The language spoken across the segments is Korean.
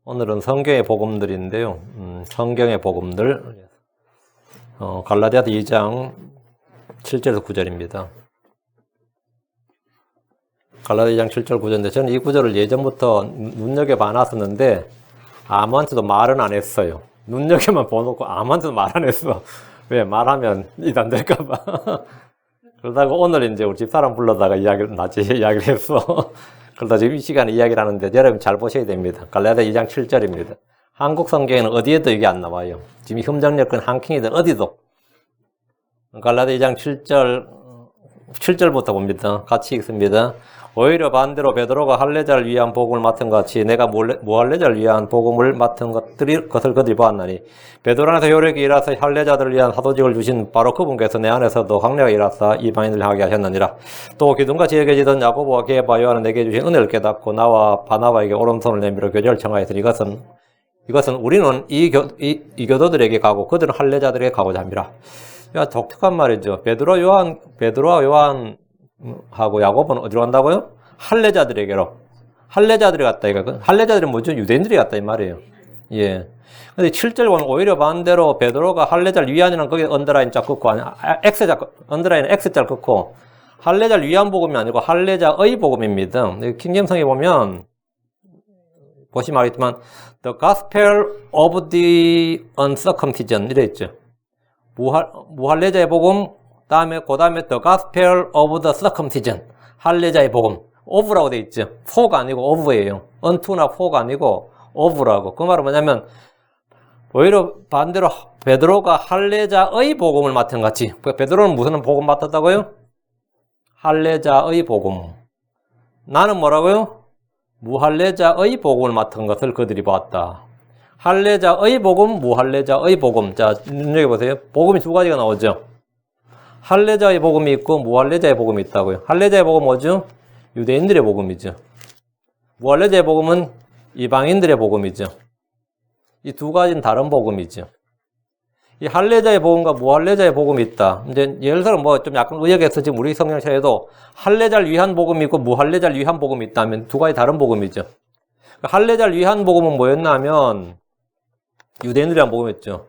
오늘은 성경의 복음들인데요. 성경의 복음들 갈라디아서 2장 7절에서 9절입니다. 갈라디아 2장 7절 9절인데 저는 이 구절을 예전부터 눈여겨봐 놨었는데 아무한테도 말은 안 했어요. 눈여겨만 보놓고 아무한테도 말 안 했어. 왜? 말하면 일 안 될까봐. 그러다가 오늘 이제 우리 집사람 불러다가 낮에 이야기를 했어. 그러다 지금 이 시간에 이야기를 하는데 여러분 잘 보셔야 됩니다. 갈라디아 2장 7절입니다. 한국 성경에는 어디에도 이게 안 나와요. 지금 흠정역은 한킹이든 어디도. 갈라디아 2장 7절부터 봅니다. 같이 읽습니다. 오히려 반대로 베드로가 할례자를 위한 복음을 맡은 것 같이 내가 무할례자를 위한 복음을 맡은 것을 그들이 보았나니 베드로 안에서 효력이 일하사 할례자들을 위한 사도직을 주신 바로 그분께서 내 안에서도 강력하게 일하사 이방인을 하게 하셨느니라. 또 기둥과 지혜에 계시던 야고보와 게바 요한은 내게 주신 은혜를 깨닫고 나와 바나바에게 오른손을 내밀어 교제를 청하였으니 이것은 우리는 이 교도들에게 가고 그들은 할례자들에게 가고자 합니다. 야, 독특한 말이죠. 베드로와 요한하고 야고보는 어디로 간다고요? 할례자들에게로. 할례자들이 갔다, 이거. 할례자들은 뭐죠? 유대인들이 갔다, 이 말이에요. 예. 근데 7절 보면 오히려 반대로 베드로가 할례자를 위한이라는 거기에 언더라인 짝 긋고, 언더라인은 X자를 긋고, 할례자를 위한 복음이 아니고 할례자의 복음입니다. 킹잼성에 보면, 보시면 알겠지만, The Gospel of the Uncircumcision, 이래 있죠. 무할례자의 복음, 그 다음에 The Gospel of the Circumcision, 할례자의 복음, of라고 돼 있죠. for가 아니고 of예요. unto나 for가 아니고 of라고. 그 말은 뭐냐면 오히려 반대로 베드로가 할례자의 복음을 맡은 것 같이. 베드로는 무슨 복음 맡았다고요? 할례자의 복음. 나는 뭐라고요? 무할례자의 복음을 맡은 것을 그들이 보았다. 할례자의 복음, 무할례자의 복음. 자, 눈여겨보세요. 복음이 두 가지가 나오죠. 할례자의 복음이 있고 무할례자의 복음이 있다고요. 할례자의 복음은 뭐죠? 유대인들의 복음이죠. 무할례자의 복음은 이방인들의 복음이죠. 이 두 가지는 다른 복음이죠. 이 할례자의 복음과 무할례자의 복음이 있다. 이제 예를 들어 뭐 좀 약간 의역해서 지금 우리 성경에도 할례자를 위한 복음이 있고 무할례자를 위한 복음이 있다면 두 가지 다른 복음이죠. 할례자를 위한 복음은 뭐였나 하면 유대인들이란 복음이었죠.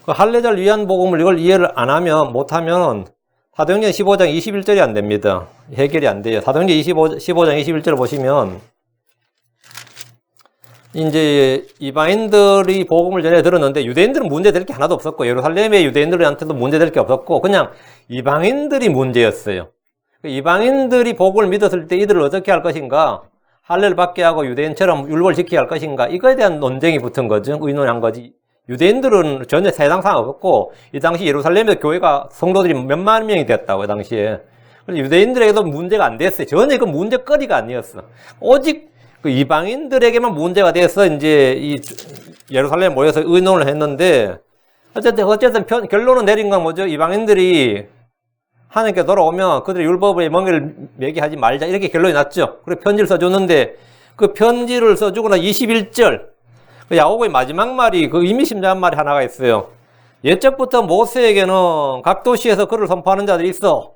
그 할례자를 위한 복음을 이걸 이해를 안 하면, 못하면, 사도행전 15장 21절이 안 됩니다. 해결이 안 돼요. 사도행전 15장 21절을 보시면, 이제 이방인들이 복음을 전해 들었는데, 유대인들은 문제될 게 하나도 없었고, 예루살렘의 유대인들한테도 문제될 게 없었고, 그냥 이방인들이 문제였어요. 이방인들이 복음을 믿었을 때 이들을 어떻게 할 것인가, 할례를 받게 하고 유대인처럼 율법을 지켜야 할 것인가, 이거에 대한 논쟁이 붙은 거죠. 의논한 거지. 유대인들은 전혀 해당 사항 없었고, 이 당시 예루살렘의 교회가 성도들이 몇만 명이 됐다고, 그 당시에. 그래서 유대인들에게도 문제가 안 됐어요. 전혀 그 문제거리가 아니었어. 오직 그 이방인들에게만 문제가 돼서 이제 이 예루살렘에 모여서 의논을 했는데, 어쨌든 결론은 내린 건 뭐죠? 이방인들이 하나님께 돌아오면 그들의 율법의 멍에를 매게 하지 말자. 이렇게 결론이 났죠. 그리고 편지를 써줬는데, 그 편지를 써주고 나 21절, 야고보의 마지막 말이 그 의미심장한 말이 하나가 있어요. 옛적부터 모세에게는 각 도시에서 글을 선포하는 자들이 있어.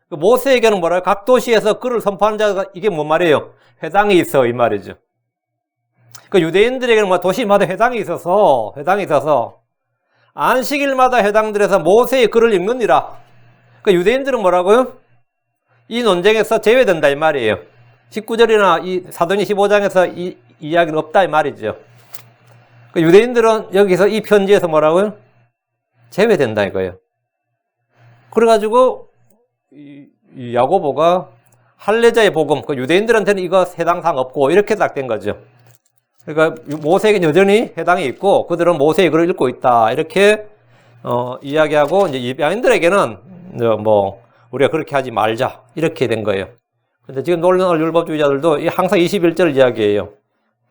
그 모세에게는 뭐라요? 각 도시에서 글을 선포하는 자가 이게 뭔 말이에요? 회당이 있어, 이 말이죠. 그 유대인들에게는 뭐 도시마다 회당이 있어서 안식일마다 회당들에서 모세의 글을 읽느니라. 그 유대인들은 뭐라고요? 이 논쟁에서 제외된다 이 말이에요. 19절이나 이 사도행전 15장에서 이 이야기는 없다 이 말이죠. 그 유대인들은 여기서 이 편지에서 뭐라고요? 제외된다 이거예요. 그래가지고 이 야고보가 할례자의 복음, 그 유대인들한테는 이거 해당 사항 없고 이렇게 딱 된 거죠. 그러니까 모세에게는 여전히 해당이 있고 그들은 모세의 글을 읽고 있다 이렇게 이야기하고 이제 이방인들에게는 뭐 우리가 그렇게 하지 말자 이렇게 된 거예요. 근데 지금 놀라운 율법주의자들도 항상 21절 이야기해요.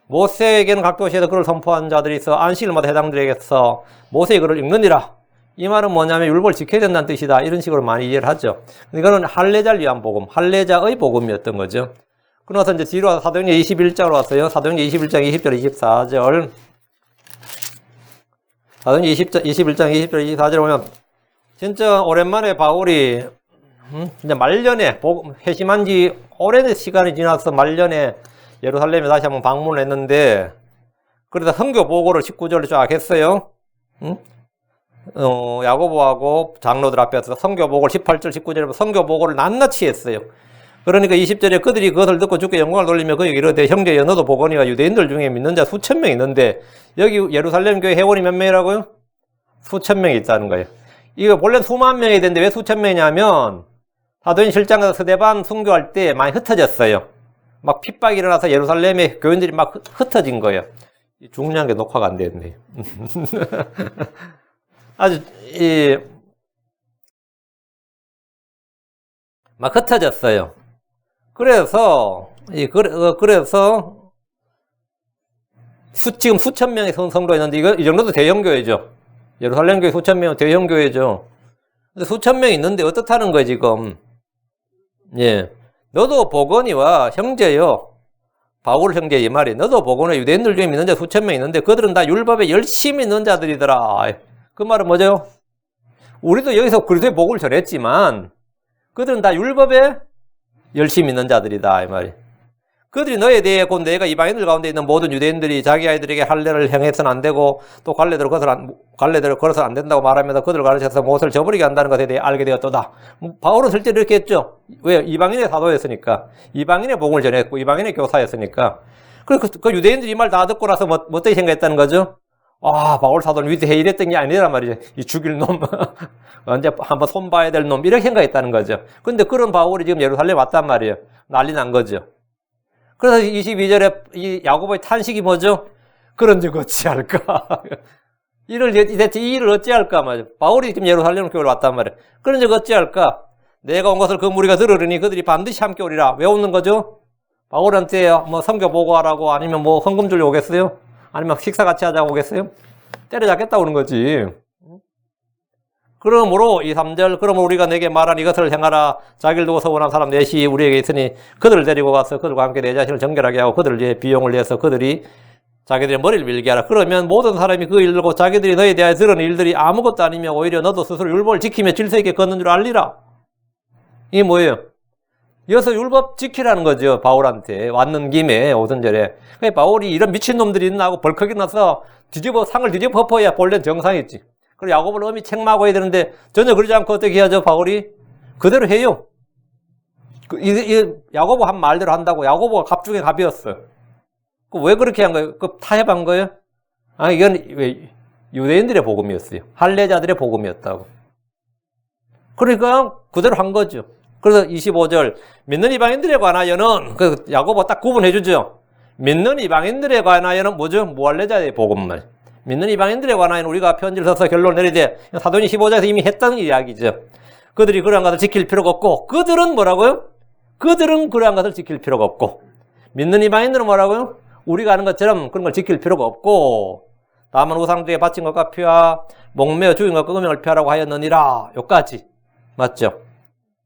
모세에게는 각 도시에서 글을 선포한 자들이 있어 안식일마다 해당들에게서 모세의 글을 읽느니라. 이 말은 뭐냐면 율법을 지켜야 된다는 뜻이다. 이런 식으로 많이 이해를 하죠. 이거는 할례자를 위한 복음, 할례자의 복음이었던 거죠. 그러나서 이제 뒤로 사도행전 21장으로 왔어요. 사도행전 21장 20절 24절. 사도행전 21장 20절 24절 보면 진짜 오랜만에 바울이 이제 말년에 회심한 지 오랜 시간이 지나서 말년에 예루살렘에 다시 한번 방문을 했는데 그래서 선교 보고를 19절로 쫙 했어요. 응? 야고보하고 장로들 앞에서 선교 보고를 18절, 19절에 선교 보고를 낱낱이 했어요. 그러니까 20절에 그들이 그것을 듣고 주께 영광을 돌리며 그에게 이르되 형제여 너도 보거니와 유대인들 중에 믿는 자 수천 명 있는데 여기 예루살렘 교회 회원이 몇 명이라고요? 수천 명이 있다는 거예요. 이거 원래 수만 명이 되는데 왜 수천 명이냐면 사도행 실장에서 스데반 순교할 때 많이 흩어졌어요. 막 핍박이 일어나서 예루살렘에 교인들이 막 흩어진 거예요. 중요한 게 녹화가 안 됐네요. 아주 막 흩어졌어요. 그래서 지금 수천 명의 성도가 있는데 이 정도도 대형교회죠. 예루살렘 교회 수천 명은 대형교회죠. 근데 수천 명이 있는데 어떻다는 거예요, 지금. 예. 너도 보거니와 형제요. 바울 형제 이 말이 너도 보거니와 유대인들 중에 믿는 자 수천 명 있는데 그들은 다 율법에 열심히 있는 자들이더라. 그 말은 뭐죠? 우리도 여기서 그리스도의 복음을 전했지만 그들은 다 율법에 열심히 있는 자들이다 이 말이. 그들이 너에 대해 곧 내가 이방인들 가운데 있는 모든 유대인들이 자기 아이들에게 할례를 행해서는 안 되고 또 갈래대로 걸어서는 안 된다고 말하면서 그들을 가르쳐서 못을 저버리게 한다는 것에 대해 알게 되었도다. 바울은 실제로 이렇게 했죠. 왜요? 이방인의 사도였으니까. 이방인의 복음을 전했고 이방인의 교사였으니까. 그래서 그 유대인들이 이 말 다 듣고 나서 어떻게 생각했다는 거죠? 아, 바울 사도는 위대해 이랬던 게 아니란 말이죠. 이 죽일 놈, 언제 한번 손봐야 될 놈, 이렇게 생각했다는 거죠. 근데 그런 바울이 지금 예루살렘에 왔단 말이에요. 난리 난 거죠. 그래서 22절에 이 야고보의 탄식이 뭐죠? 그런 즉 어찌할까? 대체 이 일을 어찌할까? 말이죠. 바울이 지금 예루살렘 교회로 왔단 말이에요. 그런 즉 어찌할까? 내가 온 것을 그 무리가 들으려니 그들이 반드시 함께 오리라. 왜 오는 거죠? 바울한테 뭐 선교 보고하라고 아니면 뭐 헌금 주려고 오겠어요? 아니면 식사 같이 하자고 오겠어요? 때려잡겠다 오는 거지. 그러므로 이 3절 그러므로 우리가 내게 말한 이것을 행하라. 자기를 두고 서운한 사람 넷이 우리에게 있으니 그들을 데리고 가서 그들과 함께 내 자신을 정결하게 하고 그들을 위해 비용을 내서 그들이 자기들의 머리를 밀게 하라. 그러면 모든 사람이 그 일을 듣고 자기들이 너에 대하여 들은 일들이 아무것도 아니며 오히려 너도 스스로 율법을 지키며 질서 있게 걷는 줄 알리라. 이게 뭐예요? 이어서 율법 지키라는 거죠. 바울한테 왔는 김에 오순절에. 바울이 이런 미친놈들이 있나 하고 벌컥이 나서 상을 뒤집어 엎어야 본래 정상이지. 그리고 야고보를 엄히 책망하고 해야 되는데 전혀 그러지 않고 어떻게 하죠? 바울이 그대로 해요. 야고보 한 말대로 한다고. 야고보가 갑 중에 갑이었어. 왜 그렇게 한 거예요? 타협한 거예요? 아니 이건 왜 유대인들의 복음이었어요. 할례자들의 복음이었다고. 그러니까 그대로 한 거죠. 그래서 25절 믿는 이방인들에 관하여는 그 야고보 딱 구분해 주죠. 믿는 이방인들에 관하여는 뭐죠? 무할례자의 복음만. 믿는 이방인들에 관하여는 우리가 편지를 써서 결론을 내리되 사도행전 15장에서 이미 했다는 이야기죠. 그들이 그러한 것을 지킬 필요가 없고 그들은 뭐라고요? 그들은 그러한 것을 지킬 필요가 없고 믿는 이방인들은 뭐라고요? 우리가 아는 것처럼 그런 걸 지킬 필요가 없고 다만 우상들에게 바친 것과 피와 목매어 죽인 것과 음행을 피하라고 하였느니라. 여기까지 맞죠?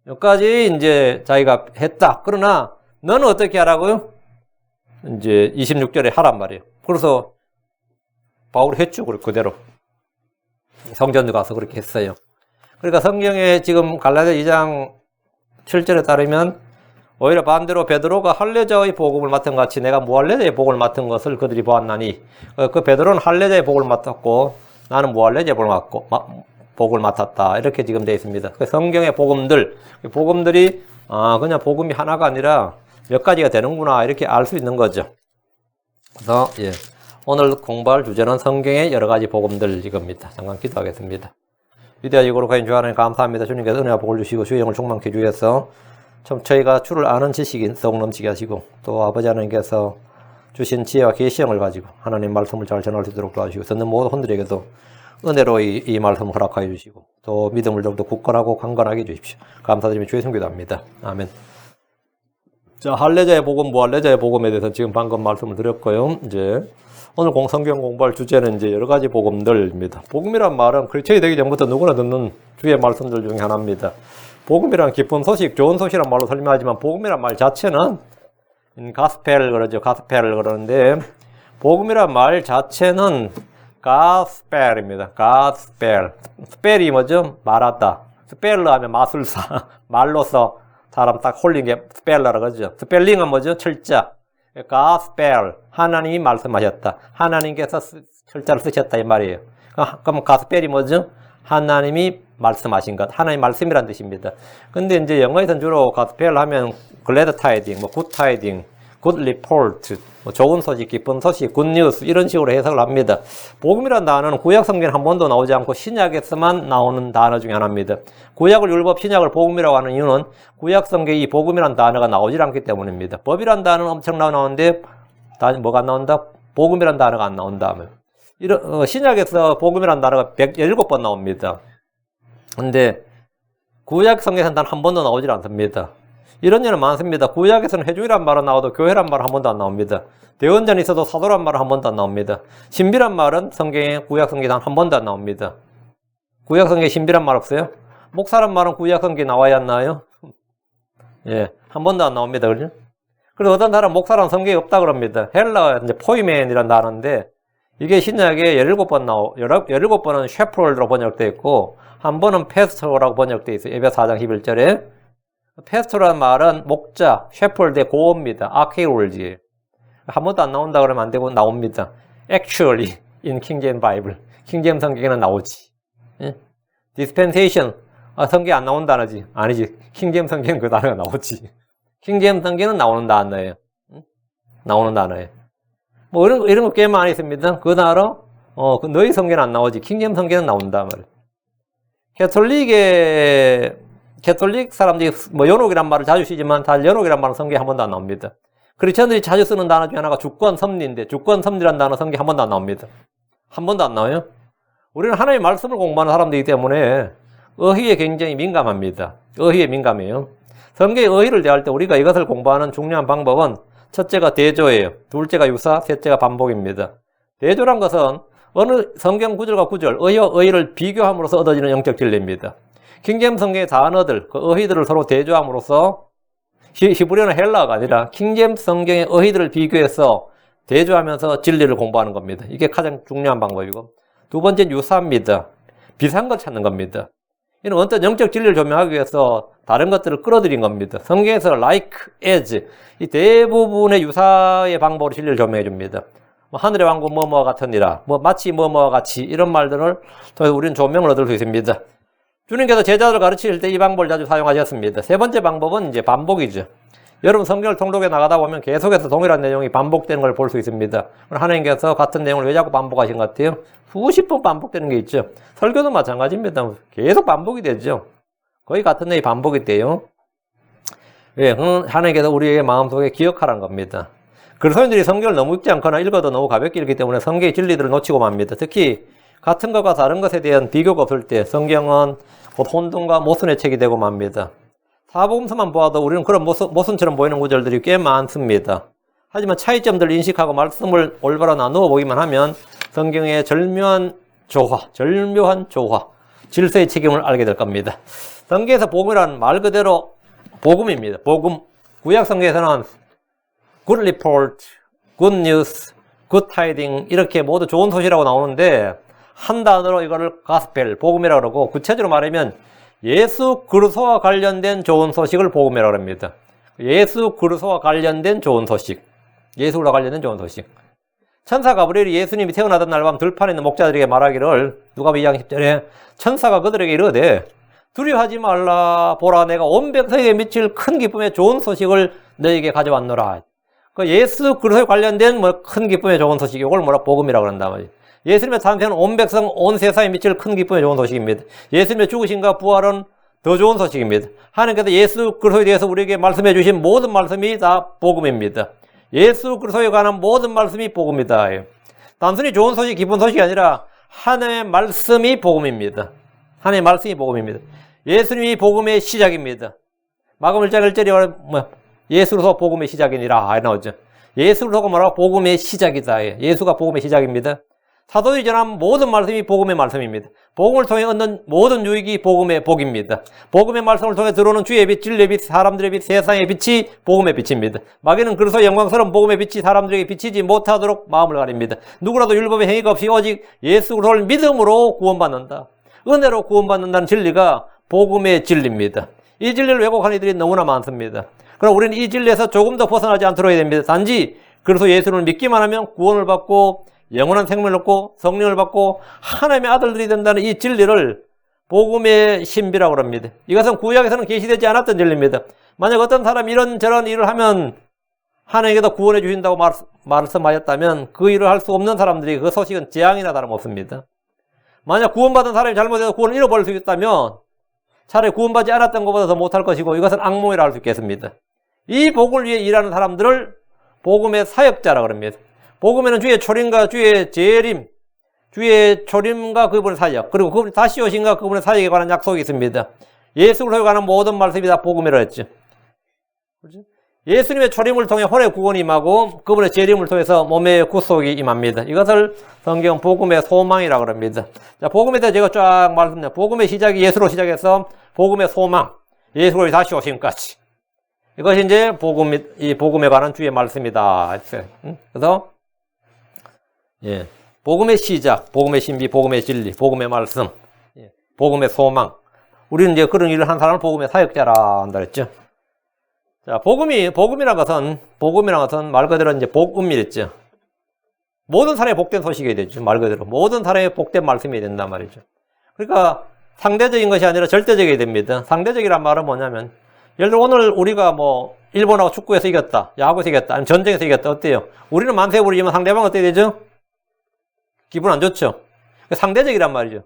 여기까지 이제 자기가 했다. 그러나 너는 어떻게 하라고요? 이제 26절에 하란 말이에요. 그래서 바울이 했죠. 그대로. 성전도 가서 그렇게 했어요. 그러니까 성경에 지금 갈라디아 2장 7절에 따르면 오히려 반대로 베드로가 할례자의 복음을 맡은 같이 내가 무할례자의 복음을 맡은 것을 그들이 보았나니 그 베드로는 할례자의 복음을 맡았고 나는 무할례자의 복음을 맡았다. 이렇게 지금 되어 있습니다. 성경의 복음들이 그냥 복음이 하나가 아니라 몇 가지가 되는구나 이렇게 알 수 있는 거죠. 그래서 오늘 공부할 주제는 성경의 여러 가지 복음들 이겁니다. 잠깐 기도하겠습니다. 위대하시고 거룩하신 주 하나님 감사합니다. 주님께서 은혜와 복을 주시고 주의 영을 충만케 주셔서 참 저희가 주를 아는 지식이 썩 넘치게 하시고 또 아버지 하나님께서 주신 지혜와 계시형을 가지고 하나님 말씀을 잘 전할 수 있도록 도와주시고 듣는 모든 혼들에게도 은혜로 이 말씀을 허락하여 주시고 또 믿음을 더욱더 굳건하고 강건하게 해주십시오. 감사드리며 주의 성교도합니다. 아멘. 자, 할례자의 복음, 무할례자의 복음에 대해서 지금 방금 말씀을 드렸고요. 이제 오늘 성경 공부할 주제는 이제 여러 가지 복음들입니다. 복음이란 말은 그리스도인이 되기 전부터 누구나 듣는 주의 말씀들 중에 하나입니다. 복음이란 기쁜 소식, 좋은 소식이란 말로 설명하지만 복음이란 말 자체는 가스펠 그러죠. 가스펠을 그러는데 복음이란 말 자체는 가스펠입니다. 가스펠. 스펠이 뭐죠? 말하다. 스펠러 하면 마술사. 말로서 사람 딱 홀린 게 스펠러라고 그러죠. 스펠링은 뭐죠? 철자. gospel, 하나님이 말씀하셨다. 하나님께서 철자를 쓰셨다 이 말이에요. 그럼 gospel이 뭐죠? 하나님이 말씀하신 것, 하나님 말씀이란 뜻입니다. 근데 이제 영어에서는 주로 gospel 하면 glad tiding, 뭐 good tiding, good report, 뭐 좋은 소식, 기쁜 소식, good news 이런 식으로 해석을 합니다. 복음이라는 단어는 구약 성경에 한 번도 나오지 않고 신약에서만 나오는 단어 중에 하나입니다. 구약을 율법, 신약을 복음이라고 하는 이유는 구약 성경에 이 복음이라는 단어가 나오질 않기 때문입니다. 법이라는 단어는 엄청나게 나오는데 뭐가 안 나온다? 복음이라는 단어가 안 나온다면. 신약에서 복음이라는 단어가 117번 나옵니다. 근데 구약 성경에서는 단 한 번도 나오질 않습니다. 이런 일은 많습니다. 구약에서는 회중이란 말은 나와도 교회란 말은 한 번도 안 나옵니다. 대언전이 있어도 사도란 말은 한 번도 안 나옵니다. 신비란 말은 성경에 구약 성경에 한 번도 안 나옵니다. 구약 성경에 신비란 말 없어요? 목사란 말은 구약 성경에 나와야 안 나와요? 예, 한 번도 안 나옵니다. 그죠? 그래서 어떤 사람은 목사란 성경에 없다 그럽니다. 헬라 이제 포이맨이란 단어인데 이게 신약에 17번은 셰프홀드로 번역되어 있고 한 번은 페스토라고 번역되어 있어요. 에베소 4장 11절에. 페스토라는 말은 목자, 셰프홀드의 고어입니다. 아케이올지예요. 한 번도 안 나온다 그러면 안 되고 나옵니다. Actually in King James Bible. 킹 제임스 성경에는 나오지. 예? Dispensation. 성경에 안 나온 단어지. 아니지. 킹 제임스 성경은 그 단어가 나오지. 킹 제임스 성경은 나오는 단어예요. 나오는 단어예요. 뭐 이런 거 꽤 많이 있습니다. 그 단어 너희 성경은 안 나오지. 킹 제임스 성경은 나온다 말이에요. 캐톨릭 사람들이 뭐 연옥이란 말을 자주 쓰지만 다 연옥이란 말은 성경에 한 번도 안 나옵니다. 크리스천들이 자주 쓰는 단어 중에 하나가 주권 섭리인데 주권 섭리란 단어 성경에 한 번도 안 나옵니다. 한 번도 안 나와요. 우리는 하나님의 말씀을 공부하는 사람들이기 때문에 어휘에 굉장히 민감합니다. 어휘에 민감해요. 성경의 어휘를 대할 때 우리가 이것을 공부하는 중요한 방법은 첫째가 대조예요. 둘째가 유사, 셋째가 반복입니다. 대조란 것은 어느 성경 구절과 구절, 어휘와 어휘를 비교함으로써 얻어지는 영적 진리입니다. 킹제임스 성경의 단어들, 그 어휘들을 서로 대조함으로써 히브리어는 헬라어가 아니라 킹제임스 성경의 어휘들을 비교해서 대조하면서 진리를 공부하는 겁니다. 이게 가장 중요한 방법이고 두 번째는 유사입니다. 비슷한 걸 찾는 겁니다. 이는 어떤 영적 진리를 조명하기 위해서 다른 것들을 끌어들인 겁니다. 성경에서 like, as 이 대부분의 유사의 방법으로 진리를 조명해 줍니다. 하늘의 왕국 뭐뭐와 같으니라, 마치 뭐뭐와 같이 이런 말들을 통해서 우리는 조명을 얻을 수 있습니다. 주님께서 제자들을 가르칠 때 이 방법을 자주 사용하셨습니다. 세 번째 방법은 이제 반복이죠. 여러분 성경을 통독해 나가다 보면 계속해서 동일한 내용이 반복되는 걸 볼 수 있습니다. 하나님께서 같은 내용을 왜 자꾸 반복하신 것 같아요? 수십 번 반복되는 게 있죠. 설교도 마찬가지입니다. 계속 반복이 되죠. 거의 같은 내용이 반복이 돼요. 왜? 하나님께서 우리의 마음속에 기억하라는 겁니다. 그리스도인들이 성경을 너무 읽지 않거나 읽어도 너무 가볍게 읽기 때문에 성경의 진리들을 놓치고 맙니다. 특히 같은 것과 다른 것에 대한 비교가 없을 때 성경은 곧 혼돈과 모순의 책이 되고 맙니다. 사복음서만 보아도 우리는 그런 모순처럼 보이는 구절들이 꽤 많습니다. 하지만 차이점들을 인식하고 말씀을 올바로 나누어 보기만 하면 성경의 절묘한 조화, 질서의 책임을 알게 될 겁니다. 성경에서 복음이라는 말 그대로 복음입니다. 복음. 구약 성경에서는 good report, good news, good tiding 이렇게 모두 좋은 소식이라고 나오는데 한 단어로 이거를 gospel, 복음이라고 그러고 구체적으로 말하면 예수 그리스도와 관련된 좋은 소식을 복음이라고 합니다. 예수 그리스도와 관련된 좋은 소식. 예수와 관련된 좋은 소식. 천사 가브리엘이 예수님이 태어나던 날 밤 들판에 있는 목자들에게 말하기를 누가복음 2장 10절에 천사가 그들에게 이르되 두려워하지 말라 보라 내가 온 백성에게 미칠 큰 기쁨의 좋은 소식을 너에게 가져왔노라. 그 예수 그리스도에 관련된 큰 기쁨의 좋은 소식 이걸 복음이라고 그런단 말이에요. 예수님의 탄생은 온 백성 온 세상에 미칠 큰 기쁨의 좋은 소식입니다. 예수님의 죽으심과 부활은 더 좋은 소식입니다. 하나님께서 예수 그리스도에 대해서 우리에게 말씀해 주신 모든 말씀이 다 복음입니다. 예수 그리스도에 관한 모든 말씀이 복음이다. 단순히 좋은 소식, 기쁜 소식이 아니라 하나님의 말씀이 복음입니다. 하나님의 말씀이 복음입니다. 예수님이 복음의 시작입니다. 마가복음 1장 1절에 예수로서 복음의 시작이니라 나오죠. 예수로서가 뭐라고? 복음의 시작이다. 예수가 복음의 시작입니다. 사도들이 전한 모든 말씀이 복음의 말씀입니다. 복음을 통해 얻는 모든 유익이 복음의 복입니다. 복음의 말씀을 통해 들어오는 주의 빛, 진리의 빛, 사람들의 빛, 세상의 빛이 복음의 빛입니다. 마귀는 그리스도의 영광스러운 복음의 빛이 사람들에게 비치지 못하도록 마음을 가립니다. 누구라도 율법의 행위가 없이 오직 예수 그리스도를 믿음으로 구원받는다. 은혜로 구원받는다는 진리가 복음의 진리입니다. 이 진리를 왜곡하는 이들이 너무나 많습니다. 그럼 우리는 이 진리에서 조금 더 벗어나지 않도록 해야 됩니다. 단지 그래서 예수를 믿기만 하면 구원을 받고 영원한 생명을 얻고 성령을 받고 하나님의 아들들이 된다는 이 진리를 복음의 신비라고 합니다. 이것은 구약에서는 계시되지 않았던 진리입니다. 만약 어떤 사람이 이런저런 일을 하면 하나님께서 구원해 주신다고 말씀하셨다면 그 일을 할 수 없는 사람들이 그 소식은 재앙이나 다름없습니다. 만약 구원받은 사람이 잘못해서 구원을 잃어버릴 수 있다면 차라리 구원받지 않았던 것보다 더 못할 것이고 이것은 악몽이라 할 수 있겠습니다. 이 복을 위해 일하는 사람들을 복음의 사역자라고 합니다. 복음에는 주의 초림과 주의 재림, 주의 초림과 그분의 사역, 그리고 그분이 다시 오신과 그분의 사역에 관한 약속이 있습니다. 예수를 회관한 모든 말씀이 다 복음이라 했죠. 예수님의 초림을 통해 혼의 구원이 임하고 그분의 재림을 통해서 몸의 구속이 임합니다. 이것을 성경 복음의 소망이라고 합니다. 자, 복음에 대해 제가 쫙 말씀드립니다. 복음의 시작이 예수로 시작해서 복음의 소망, 예수로 다시 오심까지. 이것이 이제 이 복음에 관한 주의 말씀이다. 그래서 예, 복음의 시작, 복음의 신비, 복음의 진리, 복음의 말씀, 복음의 소망. 우리는 이제 그런 일을 한 사람을 복음의 사역자라 한다 그랬죠. 자, 복음이란 것은 말 그대로 이제 복음이랬죠. 모든 사람이 복된 소식이 되죠. 말 그대로. 모든 사람이 복된 말씀이 된단 말이죠. 그러니까 상대적인 것이 아니라 절대적이 됩니다. 상대적이란 말은 뭐냐면, 예를 들어 오늘 우리가 뭐, 일본하고 축구에서 이겼다, 야구에서 이겼다, 아니면 전쟁에서 이겼다, 어때요? 우리는 만세 부르지만 상대방은 어떻게 되죠? 기분 안 좋죠? 상대적이란 말이죠.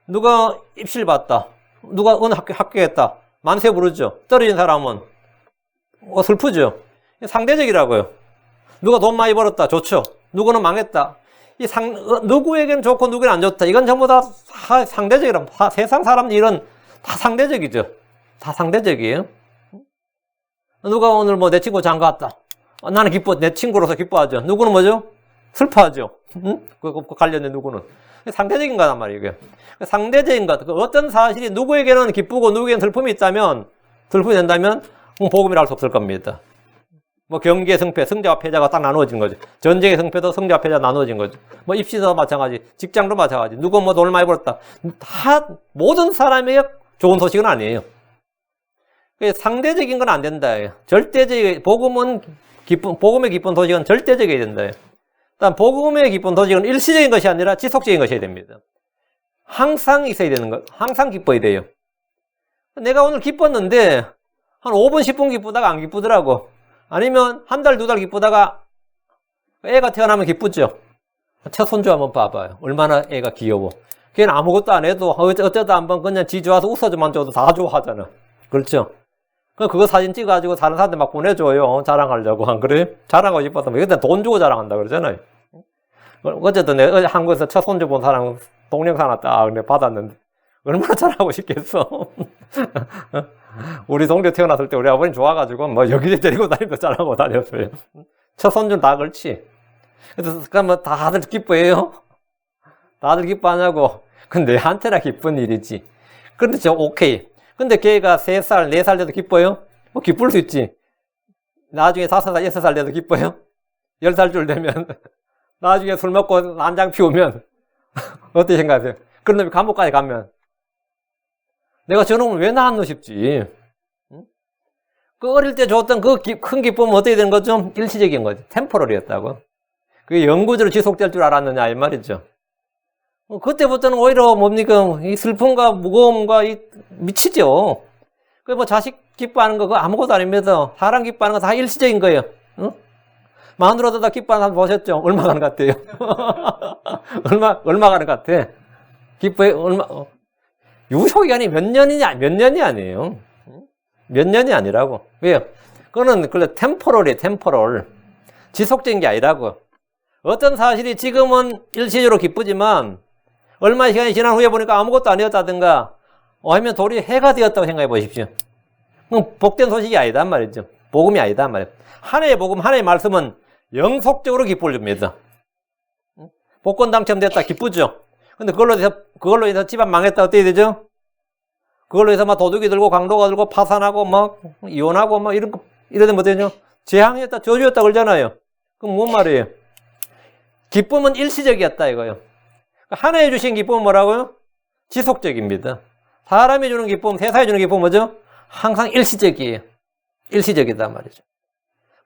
누가 입시를 봤다, 누가 어느 학교 합격했다, 만세 부르죠. 떨어진 사람은 슬프죠. 상대적이라고요. 누가 돈 많이 벌었다, 좋죠. 누구는 망했다. 누구에게는 좋고 누구에게는 안 좋다. 이건 전부 다 상대적이라. 세상 사람들 일은 다 상대적이죠. 다 상대적이에요. 누가 오늘 뭐 내 친구 장가 왔다. 나는 내 친구로서 기뻐하죠. 누구는 뭐죠? 슬퍼하죠. 응? 그 관련된 누구는. 상대적인 거란 말이에요. 이게. 상대적인 것. 어떤 사실이 누구에게는 기쁘고 누구에게는 슬픔이 된다면 복음이라 할 수 없을 겁니다. 뭐 경기의 승패, 승자와 패자가 딱 나누어진 거죠. 전쟁의 승패도 승자와 패자가 나누어진 거죠. 뭐 입시도 마찬가지, 직장도 마찬가지. 누구 뭐 돈을 많이 벌었다. 다 모든 사람에게 좋은 소식은 아니에요. 상대적인 건 안 된다. 절대적인 복음의 기쁜 소식은 절대적이어야 된다. 일단 복음의 기쁜 소식은 일시적인 것이 아니라 지속적인 것이어야 됩니다. 항상 있어야 되는 것, 항상 기뻐야 돼요. 내가 오늘 기뻤는데 한 5분, 10분 기쁘다가 안 기쁘더라고. 아니면 한 달, 두 달 기쁘다가 애가 태어나면 기쁘죠. 첫 손주 한번 봐봐요. 얼마나 애가 귀여워. 걔는 아무것도 안 해도 어쩌다 한번 그냥 지 좋아서 웃어주만 줘도 다 좋아하잖아. 그렇죠? 그거 사진 찍어가지고 다른 사람한테 막 보내줘요. 자랑하려고. 안 그래? 자랑하고 싶어서. 그때 돈 주고 자랑한다 그러잖아요. 어쨌든 내가 어제 한국에서 첫 손주 본 사람 동영상 하나 딱 받았는데 얼마나 자랑하고 싶겠어. 우리 동네 태어났을 때 우리 아버님 좋아가지고 뭐 여기저기 데리고 다니면서 자랑하고 다녔어요. 첫 손주는 다 그렇지. 그래서 그러면 다들 기뻐해요. 다들 기뻐하냐고. 근데 내한테나 기쁜 일이지. 그런데 오케이. 근데 걔가 3살, 4살 돼도 기뻐요? 뭐 기쁠 수 있지. 나중에 5살, 6살 돼도 기뻐요? 10살쯤 되면 나중에 술 먹고 난장 피우면 어떻게 생각하세요? 그런 놈이 감옥까지 가면 내가 저놈을 왜 낳았노 싶지. 그 어릴 때 줬던 그 큰 기쁨은 어떻게 되는 거죠? 일시적인 거죠. 템포럴이었다고. 그게 영구적으로 지속될 줄 알았느냐 이 말이죠. 그때부터는 오히려 뭡니까? 이 슬픔과 무거움과 미치죠. 그 뭐 자식 기뻐하는 거 그거 아무것도 아닙니다. 사람 기뻐하는 거 다 일시적인 거예요. 응? 마누라도 다 기뻐하는 사람 보셨죠? 얼마 가는 것 같아요? 얼마 가는 것 같아? 기뻐해, 유효기간이 몇 년이 아니에요. 몇 년이 아니라고. 왜요? 그거는, 템포럴이에요, 템포럴. 지속적인 게 아니라고. 어떤 사실이 지금은 일시적으로 기쁘지만, 얼마 시간이 지난 후에 보니까 아무것도 아니었다든가, 아니면 도리어 해가 되었다고 생각해 보십시오. 그럼 복된 소식이 아니단 말이죠. 복음이 아니단 말이에요. 하나의 복음, 하나의 말씀은 영속적으로 기쁨을 줍니다. 복권 당첨됐다, 기쁘죠? 근데 그걸로 인해서 집안 망했다, 어떻게 되죠? 그걸로 해서 막 도둑이 들고, 강도가 들고, 파산하고, 막, 이혼하고, 막, 이러면 뭐 되죠? 재앙이었다, 저주였다, 그러잖아요. 그럼 뭔 말이에요? 기쁨은 일시적이었다, 이거요. 하나에 주신 기쁨은 뭐라고요? 지속적입니다. 사람이 주는 기쁨, 세상에 주는 기쁨은 뭐죠? 항상 일시적이에요. 일시적이다 말이죠.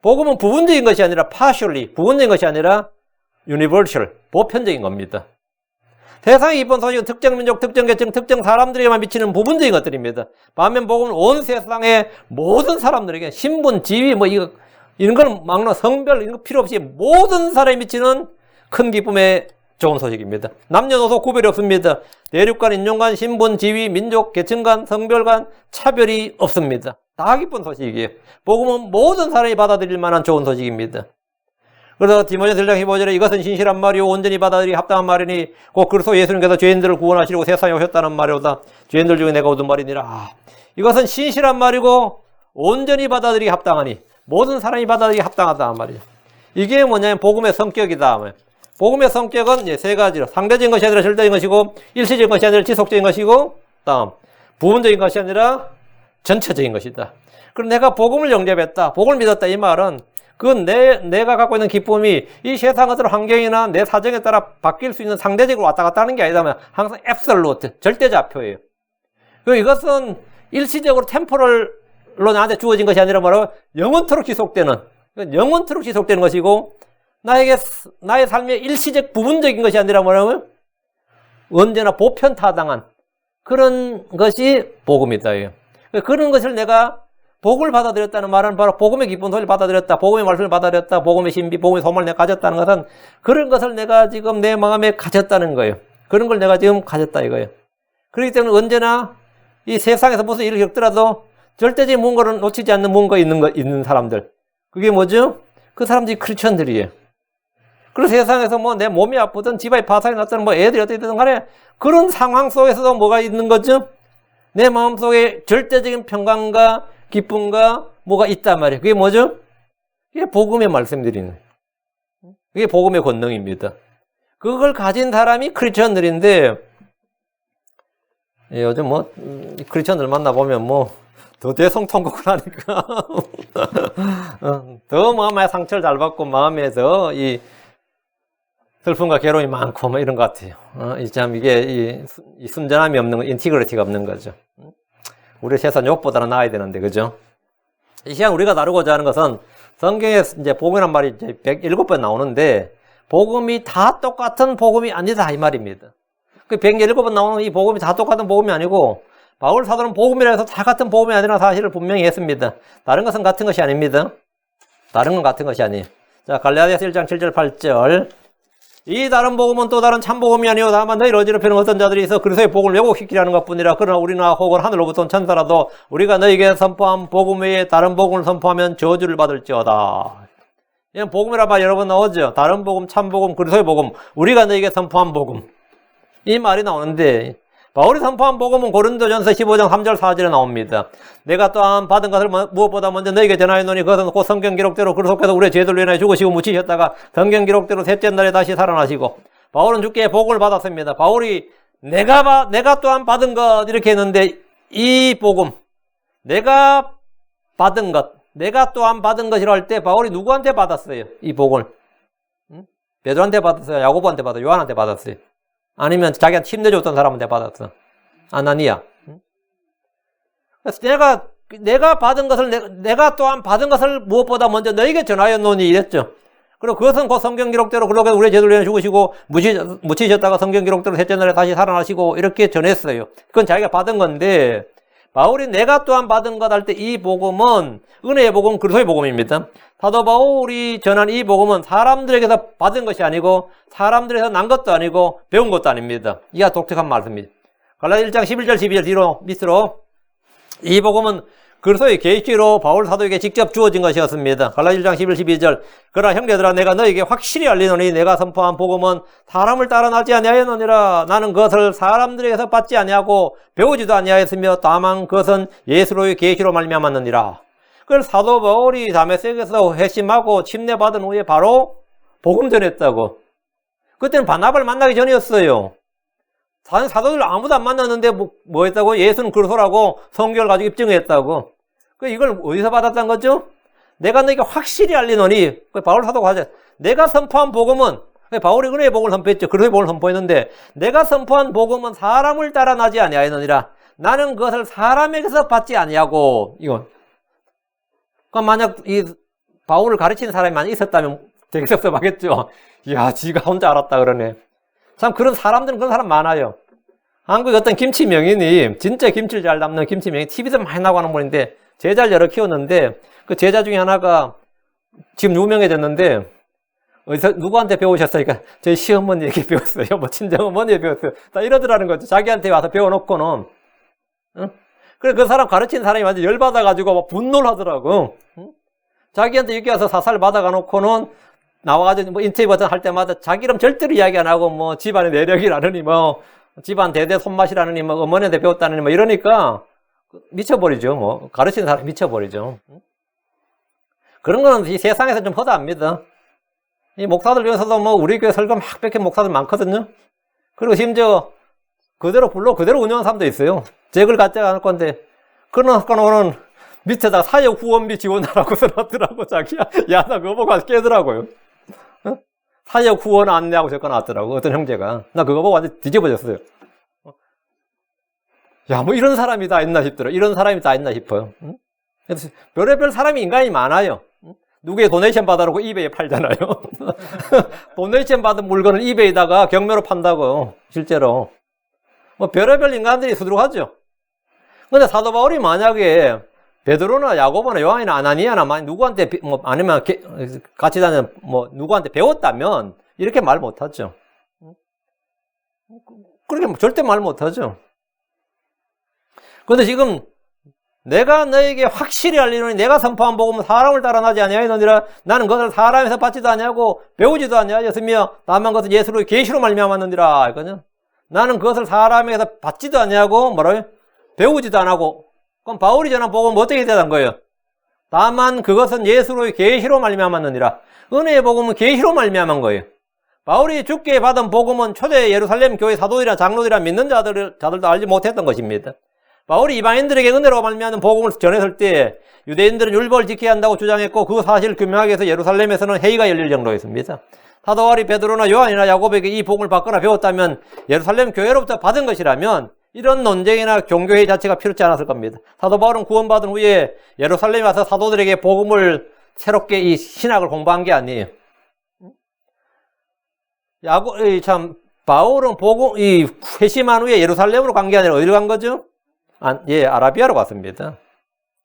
복음은 부분적인 것이 아니라 partially, 부분적인 것이 아니라 universal, 보편적인 겁니다. 세상의 기쁜 소식은 특정 민족, 특정 계층, 특정 사람들에게만 미치는 부분적인 것들입니다. 반면 복음은 온 세상의 모든 사람들에게 신분, 지위, 이런 건 막론 성별 이런 거 필요 없이 모든 사람이 미치는 큰 기쁨의 좋은 소식입니다. 남녀노소 구별이 없습니다. 대륙 간, 인종 간, 신분, 지위, 민족, 계층 간, 성별 간 차별이 없습니다. 다 기쁜 소식이에요. 복음은 모든 사람이 받아들일 만한 좋은 소식입니다. 그래서 디모데전서 1장 15절에 이것은 신실한 말이요 온전히 받아들이기 합당한 말이니 곧 그리스도 예수님께서 죄인들을 구원하시려고 세상에 오셨다는 말이로다. 죄인들 중에 내가 얻은 말이니라. 이것은 신실한 말이고 온전히 받아들이기 합당하니 모든 사람이 받아들이기 합당하다는 말이에요. 이게 뭐냐면 복음의 성격이다. 복음의 성격은 세 가지로 상대적인 것이 아니라 절대적인 것이고 일시적인 것이 아니라 지속적인 것이고 다음 부분적인 것이 아니라 전체적인 것이다. 그럼 내가 복음을 영접했다. 복음을 믿었다. 이 말은 그건 내가 갖고 있는 기쁨이 이 세상 어떤 환경이나 내 사정에 따라 바뀔 수 있는 상대적으로 왔다 갔다 하는 게 아니다면 항상 앱솔루트, 절대좌표예요. 그리고 이것은 일시적으로 템포럴로 나한테 주어진 것이 아니라 뭐라고? 영원토록 지속되는 것이고 나의 삶의 일시적 부분적인 것이 아니라 뭐라고요? 언제나 보편타당한 그런 것이 복음이다. 그런 것을 내가 복을 받아들였다는 말은 바로 복음의 기쁜 소리를 받아들였다. 복음의 말씀을 받아들였다. 복음의 신비, 복음의 소망을 내가 가졌다는 것은 그런 것을 내가 지금 내 마음에 가졌다는 거예요. 그런 걸 내가 지금 가졌다 이거예요. 그렇기 때문에 언제나 이 세상에서 무슨 일을 겪더라도 절대적인 무언가를 놓치지 않는 무언가 있는 사람들. 그게 뭐죠? 그 사람들이 크리스천들이에요. 그래서 세상에서 내 몸이 아프든 집안에 파산이 났든 애들이 어떻게든 간에 그런 상황 속에서도 뭐가 있는 거죠? 내 마음속에 절대적인 평강과 기쁨과 뭐가 있단 말이에요. 그게 뭐죠? 그게 복음의 말씀드리는 거예요. 그게 복음의 권능입니다. 그걸 가진 사람이 크리스천들인데 요즘 크리스천들 만나보면 더 대성통곡을 하니까 더 마음의 상처를 잘 받고 마음에 더 이 슬픔과 괴로움이 많고 이런 것 같아요. 참 이게 이 순전함이 없는 거, 인티그리티가 없는 거죠. 우리 세상 욕보다는 나아야 되는데, 그죠? 이 시간 우리가 다루고자 하는 것은 성경에 이제 복음이란 말이 이제 107번 나오는데, 복음이 다 똑같은 복음이 아니다, 이 말입니다. 그 107번 나오는 이 복음이 다 똑같은 복음이 아니고, 바울 사도는 복음이라 해서 다 같은 복음이 아니라는 사실을 분명히 했습니다. 다른 것은 같은 것이 아닙니다. 다른 건 같은 것이 아니에요. 자, 갈라디아서 1장 7절 8절. 이 다른 복음은 또 다른 참 복음이 아니요 다만 너희를 어지럽히는 어떤 자들이 있어 그리스도의 복음을 왜곡시키려 하는 것뿐이라. 그러나 우리나 혹은 하늘로부터 온 천사라도 우리가 너희에게 선포한 복음 외에 다른 복음을 선포하면 저주를 받을지어다. 이건 복음이란 말 여러 번 나오죠. 다른 복음, 참 복음, 그리스도의 복음, 우리가 너희에게 선포한 복음, 이 말이 나오는데 바울이 선포한 복음은 고린도전서 15장 3절 4절에 나옵니다. 내가 또한 받은 것을 무엇보다 먼저 너희에게 전하였노니 그것은 곧 성경 기록대로 그리스도께서 우리의 죄들로 인하여 죽으시고 묻히셨다가 성경 기록대로 셋째 날에 다시 살아나시고. 바울은 주께 복음을 받았습니다. 바울이 내가 또한 받은 것 이렇게 했는데 이 복음, 내가 받은 것, 내가 또한 받은 것이라 할 때 바울이 누구한테 받았어요? 이 복음을. 베드로한테 받았어요? 야고보한테 받았어요? 요한한테 받았어요? 아니면 자기한테 힘내줬던 사람한테 받았어. 아나니아. 그래서 내가 받은 것을, 내가 또한 받은 것을 무엇보다 먼저 너에게 전하였노니 이랬죠. 그리고 그것은 곧 성경 기록대로 그렇게 우리의 죄를 위해 죽으시고 묻히셨다가 성경 기록대로 셋째 날에 다시 살아나시고 이렇게 전했어요. 그건 자기가 받은 건데 바울이 내가 또한 받은 것 할 때 이 복음은 은혜의 복음, 그리스도의 복음입니다. 사도 바울이 전한 이 복음은 사람들에게서 받은 것이 아니고 사람들에게서 난 것도 아니고 배운 것도 아닙니다. 이가 독특한 말씀입니다. 갈라디아 1장 11절 12절 뒤로 밑으로 이 복음은 그리스도의 계시로 바울 사도에게 직접 주어진 것이었습니다. 갈라디아 1장 11, 12절. 그러나 형제들아 내가 너에게 확실히 알리노니 내가 선포한 복음은 사람을 따라 나지 아니하였느니라. 나는 그것을 사람들에게서 받지 아니하고 배우지도 아니하였으며 다만 그것은 예수로의 계시로 말미암았느니라. 그래서 사도 바울이 다메섹에서 회심하고 침례받은 후에 바로 복음 전했다고. 그때는 바나바를 만나기 전이었어요. 사도들 아무도 안 만났는데 뭐 했다고? 예수는 그리스도라고 성경을 가지고 입증했다고. 이걸 어디서 받았다는 거죠? 내가 너에게 확실히 알리노니, 바울 사도가 하죠. 내가 선포한 복음은, 바울이 은혜의 복음을 선포했죠. 그리스도의 복음을 선포했는데, 내가 선포한 복음은 사람을 따라 나지 아니하였느니라. 나는 그것을 사람에게서 받지 아니하고, 이건. 그럼 만약 바울을 가르치는 사람이 많이 있었다면 되게 섭섭하겠죠. 이야, 지가 혼자 알았다 그러네. 참 그런 사람들은 그런 사람 많아요. 한국 어떤 김치 명인이 진짜 김치를 잘 담는 김치 명인 TV에서 많이 나오고 하는 분인데 제자를 여러 키웠는데 그 제자 중에 하나가 지금 유명해졌는데 어디서 누구한테 배우셨으니까 저희 시어머니에게 배웠어요. 뭐 친정어머니에게 배웠어요. 다 이러더라는 거죠. 자기한테 와서 배워놓고는. 응? 그래 그 사람 가르치는 사람이 완전 열받아가지고 막 분노를 하더라고. 응? 자기한테 여기 와서 사살 받아가 놓고는 나와가지고 뭐 인터뷰 같은 할 때마다 자기 이름 절대로 이야기 안 하고 뭐 집안의 내력이라느니 뭐 집안 대대 손맛이라느니 뭐 어머니한테 배웠다느니 뭐 이러니까 미쳐버리죠. 뭐 가르치는 사람이 미쳐버리죠. 그런 거는 이 세상에서 좀 허다합니다. 이 목사들 중에서도 뭐 우리 교회 설교 막 뺏긴 목사들 많거든요. 그리고 심지어 그대로 불러 그대로 운영하는 사람도 있어요. 잭을 갖지 않을 건데 그러고는 밑에다가 사역 후원비 지원하라고 써놨더라고 자기야. 야, 나 그거 보고 깨더라고요. 어? 사역 후원 안내하고 적어놨더라고 어떤 형제가. 나 그거 보고 완전 뒤집어졌어요. 야, 뭐 이런 사람이 다 있나 싶더라. 이런 사람이 다 있나 싶어요. 응? 그래서 별의별 사람이 인간이 많아요. 누구의 도네이션 받아놓고 이베이에 팔잖아요. 도네이션 받은 물건을 이베이에다가 경매로 판다고 실제로. 뭐 별의별 인간들이 수두룩하죠. 근데 사도 바울이 만약에 베드로나 야고보나 요한이나 아나니아나 만약 누구한테 뭐 아니면 같이 다니는 뭐 누구한테 배웠다면 이렇게 말 못하죠. 그렇게 절대 말 못하죠. 근데 지금 내가 너에게 확실히 알리노니 내가 선포한 복음은 사람을 따라 나지 아니하였느니라. 나는 그것을 사람에서 받지도 아니하고 배우지도 아니하였으며 다만 그것은 예수로 계시로 말미암았느니라. 했거든요. 나는 그것을 사람에서 받지도 아니하고 뭐라고요? 배우지도 안 하고. 그럼 바울이 전한 복음은 어떻게 대답한 거예요? 다만 그것은 예수로의 계시로 말미암았느니라. 은혜의 복음은 계시로 말미암은 거예요. 바울이 주께 받은 복음은 초대 예루살렘 교회 사도들이나 장로들이나 믿는 자들도 알지 못했던 것입니다. 바울이 이방인들에게 은혜로 말미암은 복음을 전했을 때 유대인들은 율법을 지켜야 한다고 주장했고 그 사실을 규명하기 위해서 예루살렘에서는 회의가 열릴 정도였습니다. 사도 바울이 베드로나 요한이나 야고보에게 이 복음을 받거나 배웠다면 예루살렘 교회로부터 받은 것이라면 이런 논쟁이나 종교회의 자체가 필요치 않았을 겁니다. 사도 바울은 구원받은 후에 예루살렘에 와서 사도들에게 복음을 새롭게 이 신학을 공부한 게 아니에요. 바울은 복음, 회심한 후에 예루살렘으로 간 게 아니라 어디로 간 거죠? 아라비아로 갔습니다.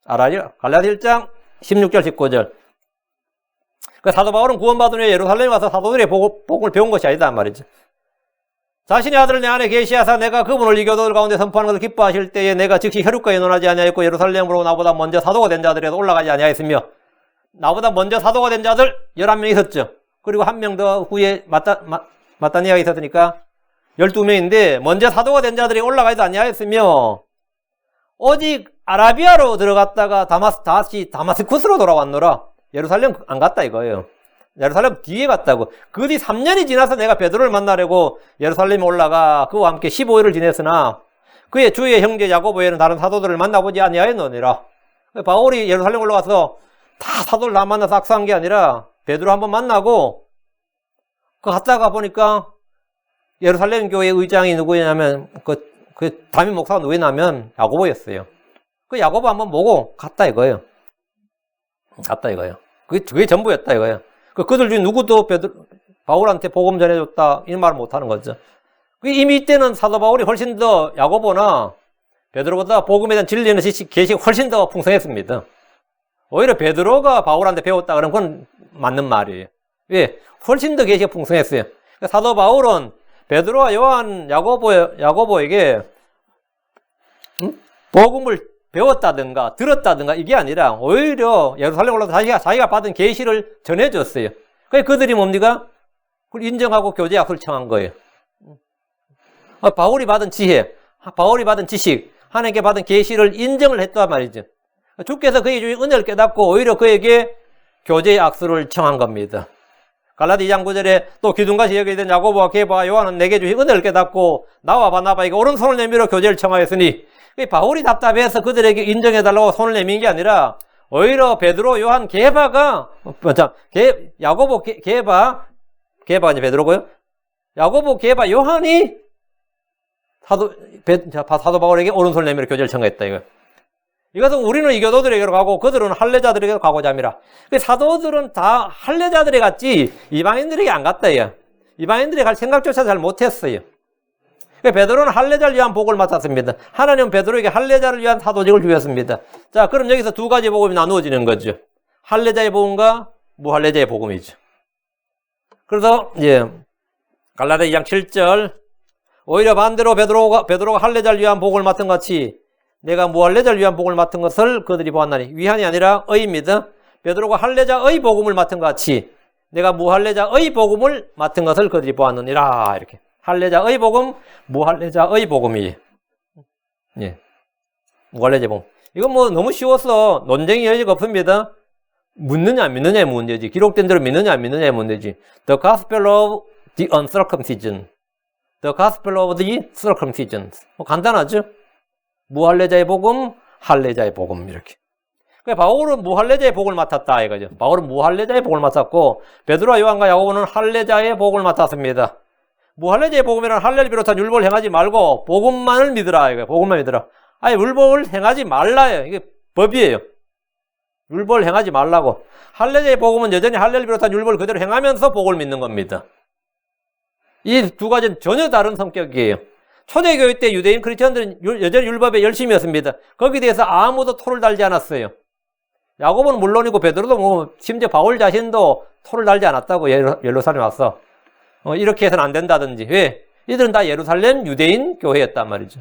갈라디아 1장 16절 19절. 그 사도 바울은 구원받은 후에 예루살렘에 와서 사도들의 복음을 배운 것이 아니다 말이죠. 자신의 아들을 내 안에 계시하사 내가 그분을 이교도들 가운데 선포하는 것을 기뻐하실 때에 내가 즉시 혈육과 의논하지 아니하였고 예루살렘으로 나보다 먼저 사도가 된 자들에도 올라가지 아니하였으며 나보다 먼저 사도가 된 자들 11명 있었죠. 그리고 한 명 더 후에 마따니아가 있었으니까 12명인데 먼저 사도가 된 자들이 올라가지도 아니하였으며 오직 아라비아로 들어갔다가 다시 다마스쿠스로 돌아왔노라. 예루살렘 안 갔다 이거예요. 예루살렘 뒤에 갔다고. 그 뒤 3년이 지나서 내가 베드로를 만나려고 예루살렘에 올라가 그와 함께 15일을 지냈으나 그의 주의 형제 야고보 외에는 다른 사도들을 만나보지 아니하였느니라. 바울이 예루살렘 올라가서 다 사도를 다 만나서 악수한 게 아니라 베드로 한번 만나고 그 갔다가 보니까 예루살렘 교회 의장이 누구냐면 그 담임 목사가 누구냐면 야고보였어요. 그 야고보 한번 보고 갔다 이거예요. 그게 전부였다 이거예요. 그들 중에 누구도 바울한테 복음 전해줬다 이런 말을 못하는 거죠. 이미 이때는 사도 바울이 훨씬 더 야고보나 베드로보다 복음에 대한 진리는 계시가 훨씬 더 풍성했습니다. 오히려 베드로가 바울한테 배웠다 그러면 그건 맞는 말이에요. 왜? 훨씬 더 계시가 풍성했어요. 사도 바울은 베드로와 요한, 야고보에게 복음을 배웠다든가 들었다든가 이게 아니라 오히려 예루살렘 올라서 자기가 받은 계시를 전해줬어요. 그래서 그들이 뭡니까? 그걸 인정하고 교제 약속을 청한 거예요. 바울이 받은 지혜, 바울이 받은 지식, 하나님께 받은 계시를 인정을 했단 말이죠. 주께서 그의 주의 은혜를 깨닫고 오히려 그에게 교제 약속을 청한 겁니다. 갈라디 2장 9절에 또 기둥같이 여기된 야고보와 게바와 요한은 내게 주신 은혜를 깨닫고 나와 바나바에게 오른손을 내밀어 교제를 청하였으니 바울이 답답해서 그들에게 인정해달라고 손을 내민 게 아니라 오히려 베드로, 요한, 게바가 야고보, 게바가 이제 베드로고요. 야고보, 게바, 요한이 사도 바울에게 오른손을 내밀어 교제를 청했다 이거. 이것은 우리는 이교도들에게로 가고 그들은 할례자들에게로 가고자 함이라. 사도들은 다 할례자들에 갔지 이방인들에게 안 갔다. 요. 이방인들이 갈 생각조차 잘 못했어요. 베드로는 할례자를 위한 복을 맡았습니다. 하나님은 베드로에게 할례자를 위한 사도직을 주셨습니다. 자, 그럼 여기서 두 가지 복음이 나누어지는 거죠. 할례자의 복음과 무할례자의 복음이죠. 그래서 갈라디아 2장 7절 오히려 반대로 베드로가 할례자를 위한 복을 맡은 같이 내가 무할례자를 위한 복을 맡은 것을 그들이 보았나니 위한이 아니라 의입니다. 베드로가 할례자의 복음을 맡은 같이 내가 무할례자의 복음을 맡은 것을 그들이 보았느니라. 이렇게 할례자의 복음, 무할례자의 복음이 무할례자 복음. 이건 뭐 너무 쉬워서 논쟁의 여지가 없습니다. 묻느냐 안 믿느냐의 문제지. 기록된 대로 믿느냐 안 믿느냐의 문제지. The gospel of the uncircumcision. The gospel of the circumcision. 뭐 간단하죠? 무할례자의 복음, 할례자의 복음 이렇게. 바울은 무할례자의 복을 맡았다 이거죠. 바울은 무할례자의 복을 맡았고 베드로와 요한과 야고보는 할례자의 복을 맡았습니다. 무할례자의 복음이란 할례를 비롯한 율법을 행하지 말고 복음만을 믿으라 이거예요. 복음만 믿으라. 아니 율법을 행하지 말라요. 이게 법이에요. 율법을 행하지 말라고. 할례자의 복음은 여전히 할례를 비롯한 율법을 그대로 행하면서 복을 믿는 겁니다. 이 두 가지는 전혀 다른 성격이에요. 초대교회 때 유대인 크리스천들은 여전히 율법에 열심이었습니다. 거기에 대해서 아무도 토를 달지 않았어요. 야고보는 물론이고 베드로도 뭐 심지어 바울 자신도 토를 달지 않았다고 예루살렘에 와서 이렇게 해서는 안 된다든지. 왜? 이들은 다 예루살렘 유대인 교회였단 말이죠.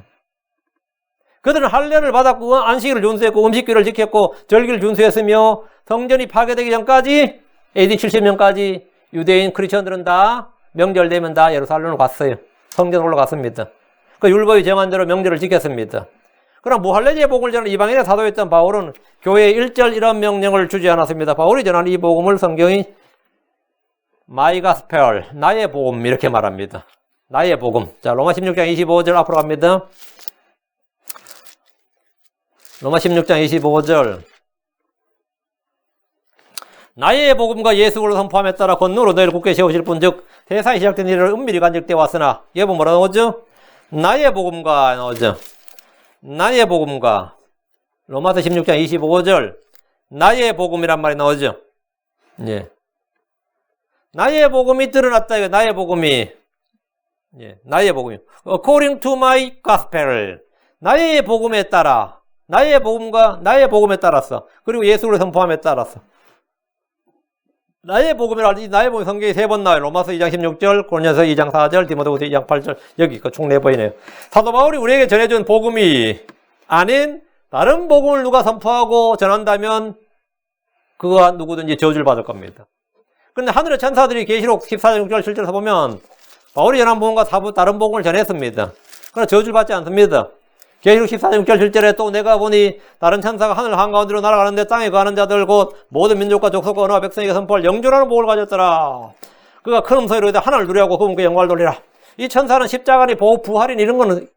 그들은 할례를 받았고 안식일을 준수했고 음식기를 지켰고 절기를 준수했으며 성전이 파괴되기 전까지 AD 70년까지 유대인 크리스천들은 다 명절 되면 다 예루살렘으로 갔어요. 성전 올라갔습니다. 그 율법이 정한 대로 명절을 지켰습니다. 그럼 무할례자의 복음을 전하는 이방인의 사도였던 바울은 교회에 1절 이런 명령을 주지 않았습니다. 바울이 전하는 이 복음을 성경이 My Gospel, 나의 복음 이렇게 말합니다. 나의 복음. 자, 로마 16장 25절 앞으로 갑니다. 로마 16장 25절 나의 복음과 예수를 선포함에 따라 권능으로 너희를 굳게 세우실 뿐즉 세상이 시작된 일을 은밀히 간직되어 왔으나 예보 뭐라 나오죠? 나의 복음과 나오죠. 나의 복음과 로마서 16장 25절 나의 복음이란 말이 나오죠. 예. 나의 복음이 드러났다. 이거 나의 복음이 나의 복음이 according to my gospel 나의 복음에 따라 나의 복음과 나의 복음에 따라서 그리고 예수를 선포함에 따라서 나의 복음이라 나의 복음 성경이 세 번 나와요. 로마서 2장 16절, 고린도서 2장 4절, 디모데후서 2장 8절 여기 총 네 번이네요. 사도 바울이 우리에게 전해준 복음이 아닌 다른 복음을 누가 선포하고 전한다면 그가 누구든지 저주를 받을 겁니다. 그런데 하늘의 천사들이 계시록 14장 6절 7절에서 보면 바울이 전한 복음과 다른 복음을 전했습니다. 그러나 저주를 받지 않습니다. 계시록 14장 6절 7절에 또 내가 보니 다른 천사가 하늘 한가운데로 날아가는데 땅에 거하는 자들 곧 모든 민족과 족속과 언어와 백성에게 선포할 영존하는 복을 가졌더라. 그가 큰 음소리로 이르되 하나를 누리하고 그 영광을 돌리라. 이 천사는 십자가니 보호 부활인 이런 거는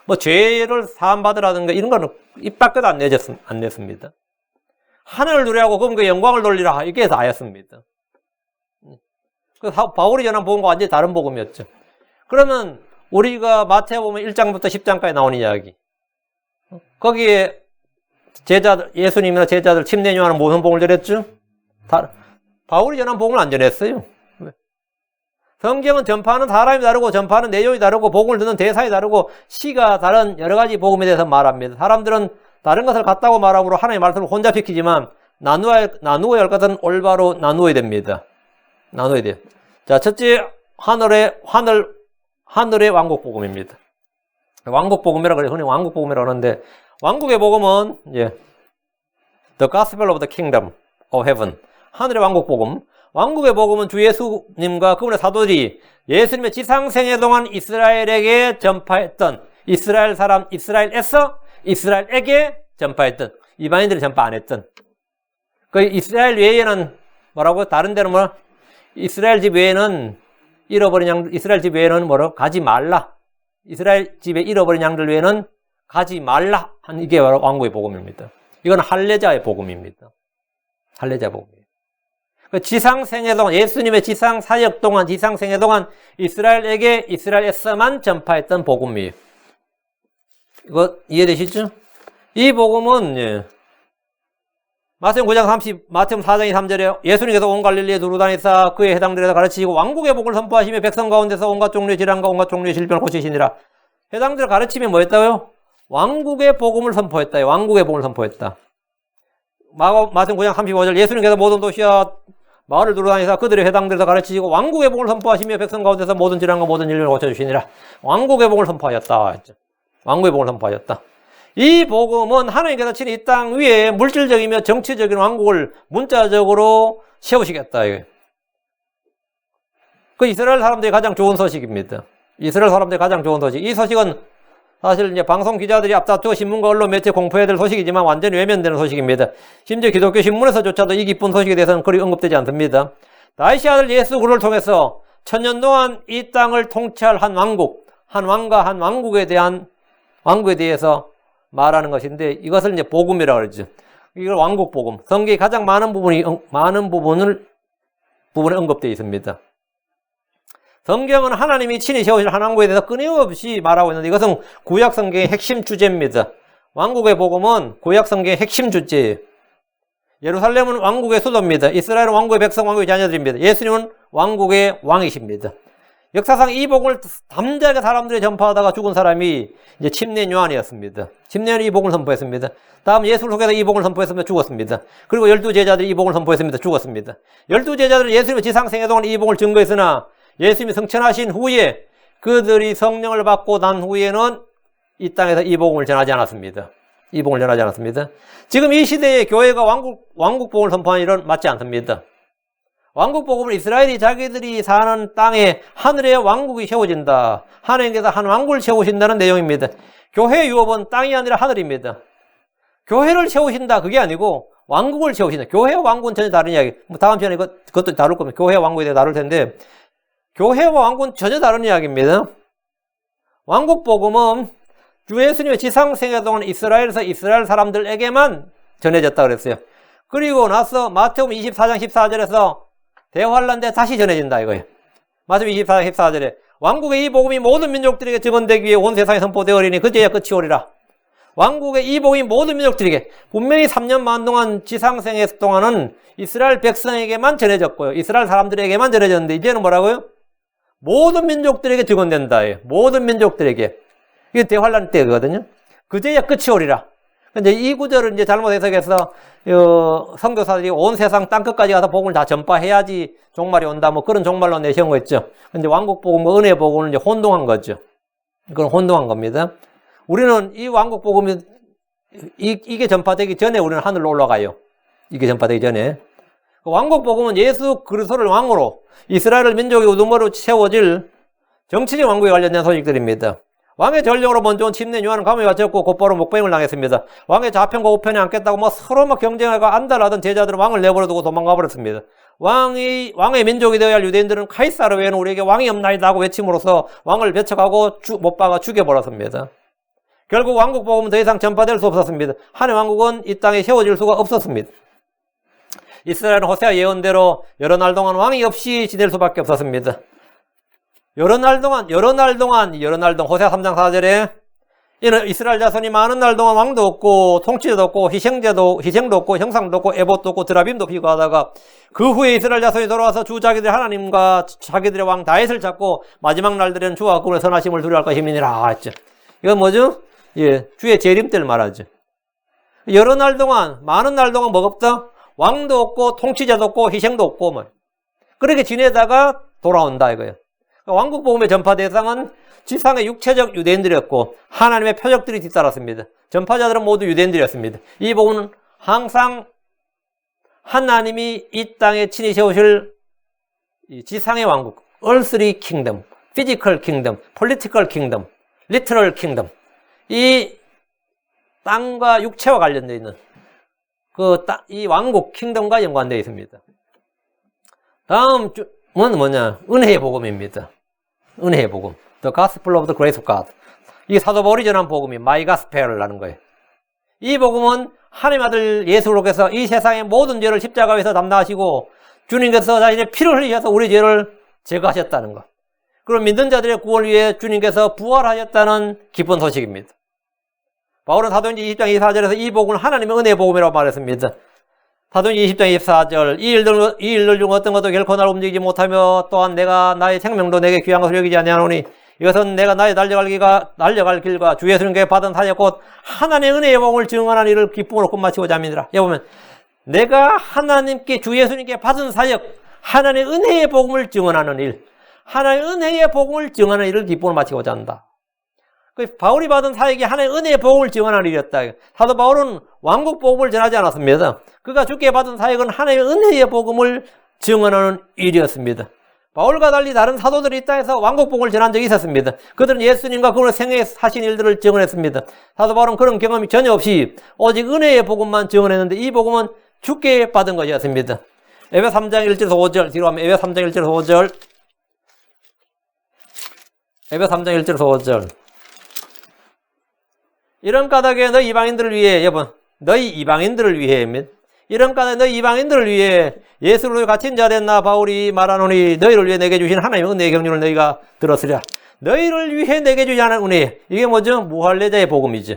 뭐 죄를 사함받으라든가 이런 거는 입 밖에도 안 냈습니다. 하나를 누리하고 그 영광을 돌리라. 이게 다였습니다. 바울이 전한 복음과 완전히 다른 복음이었죠. 그러면 우리가 마태복음 1장부터 10장까지 나온 이야기. 거기에 제자들, 예수님이나 제자들 침례요한은 무슨 복음을 전했죠? 바울이 전한 복음을 안 전했어요. 왜? 성경은 전파하는 사람이 다르고 전파하는 내용이 다르고 복음을 듣는 대상이 다르고 시가 다른 여러 가지 복음에 대해서 말합니다. 사람들은 다른 것을 같다고 말하므로 하나님의 말씀을 혼잡시키지만 나누어야 할 것은 올바로 나누어야 됩니다. 나눠야 돼요. 자, 첫째, 하늘의 왕국 복음입니다. 왕국 복음이라고 그래요. 흔히 왕국 복음이라고 하는데, 왕국의 복음은, The Gospel of the Kingdom of Heaven. 하늘의 왕국 복음. 왕국의 복음은 주 예수님과 그분의 사도들이 예수님의 지상생애 동안 이스라엘에게 전파했던, 이스라엘에게 전파했던, 이방인들이 전파 안 했던. 그 이스라엘 외에는 뭐라고? 다른 데는 뭐라? 이스라엘 집 외에는 가지 말라. 이스라엘 집에 잃어버린 양들 외에는 가지 말라. 이게 바로 왕국의 복음입니다. 이건 할례자의 복음입니다. 할례자 복음이에요. 그 지상생애 동안, 예수님의 지상 사역 동안, 지상생애 동안 이스라엘에서만 전파했던 복음이에요. 이거 이해되시죠? 이 복음은 예, 마태복음 9장 30, 마태복음 4장 3절에 예수님께서 온 갈릴리에 두루 다니사 그에 해당들에서 가르치시고 왕국의 복을 선포하시며 백성 가운데서 온갖 종류의 질환과 온갖 종류의 질병을 고치시니라. 해당들 가르침이 뭐였다고요? 왕국의 복음을 선포했다. 왕국의 복음을 선포했다. 마태복음 9장 35절 예수님께서 모든 도시와 마을을 두루 다니사 그들의 해당들에서 가르치시고 왕국의 복을 선포하시며 백성 가운데서 모든 질환과 모든 질병을 고쳐주시니라. 왕국의 복을 선포하였다. 왕국의 복을 선포하였다. 이 복음은 하나님께서 친히 이 땅 위에 물질적이며 정치적인 왕국을 문자적으로 세우시겠다. 그 이스라엘 사람들이 가장 좋은 소식입니다. 이스라엘 사람들이 가장 좋은 소식. 이 소식은 사실 이제 방송 기자들이 앞다투어 신문과 언론 매체 공포해야 될 소식이지만 완전히 외면되는 소식입니다. 심지어 기독교 신문에서조차도 이 기쁜 소식에 대해서는 그리 언급되지 않습니다. 다윗의 아들 예수 그를 통해서 천년 동안 이 땅을 통치할 한 왕국, 한 왕과 한 왕국에 대해서 말하는 것인데 이것을 이제 복음이라고 그러죠. 이걸 왕국 복음. 성경의 가장 많은 부분에 언급되어 있습니다. 성경은 하나님이 친히 세우실 한 왕국에 대해서 끊임없이 말하고 있는데 이것은 구약 성경의 핵심 주제입니다. 왕국의 복음은 구약 성경의 핵심 주제예요. 예루살렘은 왕국의 수도입니다. 이스라엘은 왕국의 백성, 왕국의 자녀들입니다. 예수님은 왕국의 왕이십니다. 역사상 이 복음을 담대하게 사람들이 전파하다가 죽은 사람이 이제 침례 요한이었습니다. 침례 요한이 이 복음을 선포했습니다. 다음 예수를 속에서 이 복음을 선포했습니다. 죽었습니다. 그리고 12제자들이 이 복음을 선포했습니다. 죽었습니다. 12제자들은 예수님의 지상 생애 동안 이 복음을 증거했으나 예수님이 승천하신 후에 그들이 성령을 받고 난 후에는 이 땅에서 이 복음을 전하지 않았습니다. 이 복음을 전하지 않았습니다. 지금 이 시대에 교회가 왕국 복음을 선포하는 일은 맞지 않습니다. 왕국 복음은 이스라엘이 자기들이 사는 땅에 하늘의 왕국이 세워진다. 하나님께서 한 왕국을 세우신다는 내용입니다. 교회의 유업은 땅이 아니라 하늘입니다. 교회를 세우신다 그게 아니고 왕국을 세우신다. 교회와 왕국은 전혀 다른 이야기. 다음 시간에 그것도 다룰 겁니다. 교회와 왕국에 대해 다룰 텐데 교회와 왕국은 전혀 다른 이야기입니다. 왕국 복음은 주 예수님의 지상 생애 동안 이스라엘에서 이스라엘 사람들에게만 전해졌다 그랬어요. 그리고 나서 마태복음 24장 14절에서 대환란 때 다시 전해진다 이거예요. 마태복음 24장 14절에 왕국의 이 복음이 모든 민족들에게 증언되기 위해 온 세상에 선포되어리니 그제야 끝이 오리라. 왕국의 이 복음이 모든 민족들에게 분명히 3년 반 동안 지상생애 동안은 이스라엘 백성에게만 전해졌고요. 이스라엘 사람들에게만 전해졌는데 이제는 뭐라고요? 모든 민족들에게 증언된다. 모든 민족들에게. 이게 대환란 때거든요. 그제야 끝이 오리라. 근데 이 구절을 이제 잘못 해석해서 선교사들이 온 세상 땅끝까지 가서 복음을 다 전파해야지 종말이 온다. 뭐 그런 종말로 내세운 거 있죠. 근데 왕국 복음, 은혜 복음은 이제 혼동한 거죠. 그건 혼동한 겁니다. 우리는 이 왕국 복음이 이게 전파되기 전에 우리는 하늘로 올라가요. 이게 전파되기 전에. 왕국 복음은 예수 그리스도를 왕으로 이스라엘 민족의 우두머리로 세워질 정치적 왕국에 관련된 소식들입니다. 왕의 전령으로 먼저 온 침례 요한은 감옥에 갇혔고 곧바로 목배임을 당했습니다. 왕의 좌편과 우편에 앉겠다고 서로 경쟁하고 안달하던 제자들은 왕을 내버려두고 도망가 버렸습니다. 왕의 민족이 되어야 할 유대인들은 카이사르 외에는 우리에게 왕이 없나이다 하고 외침으로써 왕을 배척하고 못 박아 죽여버렸습니다. 결국 왕국 복음은 더 이상 전파될 수 없었습니다. 한의 왕국은 이 땅에 세워질 수가 없었습니다. 이스라엘은 호세아 예언대로 여러 날 동안 왕이 없이 지낼 수밖에 없었습니다. 여러 날 동안 호세아 3장 4절에 이는 이스라엘 자손이 많은 날 동안 왕도 없고 통치자도 없고 희생도 없고 형상도 없고 에봇도 없고 드라빔도 피고하다가 그 후에 이스라엘 자손이 돌아와서 주 자기들의 하나님과 자기들의 왕 다윗을 찾고 마지막 날들에는 주와 그분의 선하심을 두려워할 것임이니라 했죠. 이건 뭐죠? 예, 주의 재림 때를 말하죠. 여러 날 동안 많은 날 동안 뭐가 없다? 왕도 없고 통치자도 없고 희생도 없고 뭐 그렇게 지내다가 돌아온다 이거예요. 왕국 복음의 전파 대상은 지상의 육체적 유대인들이었고 하나님의 표적들이 뒤따랐습니다. 전파자들은 모두 유대인들이었습니다. 이 복음은 항상 하나님이 이 땅에 친히 세우실 지상의 왕국, earthly kingdom, physical kingdom, political kingdom, literal kingdom 이 땅과 육체와 관련되어 있는 이 왕국 킹덤과 연관되어 있습니다. 다음 주는 뭐냐? 은혜의 복음입니다. 은혜의 복음. The Gospel of the Grace of God. 이게 사도 바울이 전한 복음이 My Gospel이라는 거예요. 이 복음은 하나님 아들 예수로께서 이 세상의 모든 죄를 십자가에서 담당하시고 주님께서 자신의 피를 흘리셔서 우리 죄를 제거하셨다는 것. 그리고 믿는 자들의 구원을 위해 주님께서 부활하셨다는 기쁜 소식입니다. 바울은 사도행전 20장 24절에서 이 복음은 하나님의 은혜의 복음이라고 말했습니다. 사도행전 20장 24절 이 일들 중 어떤 것도 결코 날 움직이지 못하며 또한 내가 나의 생명도 내게 귀한 것을 여기지 아니하노니 이것은 내가 나의 날려갈 길과 주 예수님께 받은 사역 곧 하나님의 은혜의 복음을 증언하는 일을 기쁨으로 끝마치고자 합니다. 여기 보면 내가 하나님께 주 예수님께 받은 사역 하나님의 은혜의 복음을 증언하는 일 하나님의 은혜의 복음을 증언하는 일을 기쁨으로 마치고자 한다. 바울이 받은 사역이 하나님의 은혜의 복음을 증언하는 일이었다. 사도 바울은 왕국 복음을 전하지 않았습니다. 그가 주께 받은 사역은 하나님의 은혜의 복음을 증언하는 일이었습니다. 바울과 달리 다른 사도들이 이 땅에서 왕국 복음을 전한 적이 있었습니다. 그들은 예수님과 그분의 생애에 하신 일들을 증언했습니다. 사도 바울은 그런 경험이 전혀 없이 오직 은혜의 복음만 증언했는데 이 복음은 주께 받은 것이었습니다. 에베소 3장 1절에서 5절 뒤로 가면 에베소 3장 1절에서 5절 에베소 3장 1절에서 5절 이런 까닭에 너희 이방인들을 위해 여러분 너희 이방인들을 위해 이런 까닭에 너희 이방인들을 위해 예수로 갇힌 자 된 나 바울이 말하노니 너희를 위해 내게 주신 하나님의 은혜의 경륜을 너희가 들었으랴. 너희를 위해 내게 주신 하나님의 은혜 이게 뭐죠? 무할례자의 복음이죠.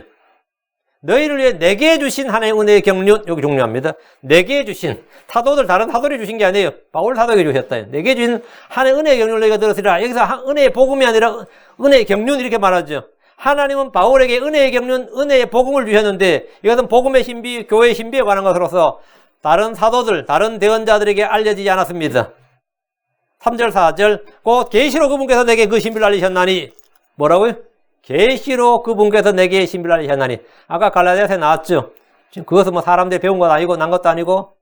너희를 위해 내게 주신 하나님의 은혜의 경륜 여기 중요합니다. 내게 주신 사도들 다른 사도들이 주신 게 아니에요. 바울 사도에게 주셨다. 내게 주신 하나님의 은혜의 경륜을 너희가 들었으랴. 여기서 은혜의 복음이 아니라 은혜의 경륜 이렇게 말하죠. 하나님은 바울에게 은혜의 경륜, 은혜의 복음을 주셨는데 이것은 복음의 신비, 교회의 신비에 관한 것으로서 다른 사도들, 다른 대언자들에게 알려지지 않았습니다. 3절, 4절 곧 계시로 그분께서 내게 그 신비를 알리셨나니 뭐라고요? 계시로 그분께서 내게 신비를 알리셨나니 아까 갈라디아서에 나왔죠. 지금 그것은 뭐 사람들이 배운 것 아니고 난 것도 아니고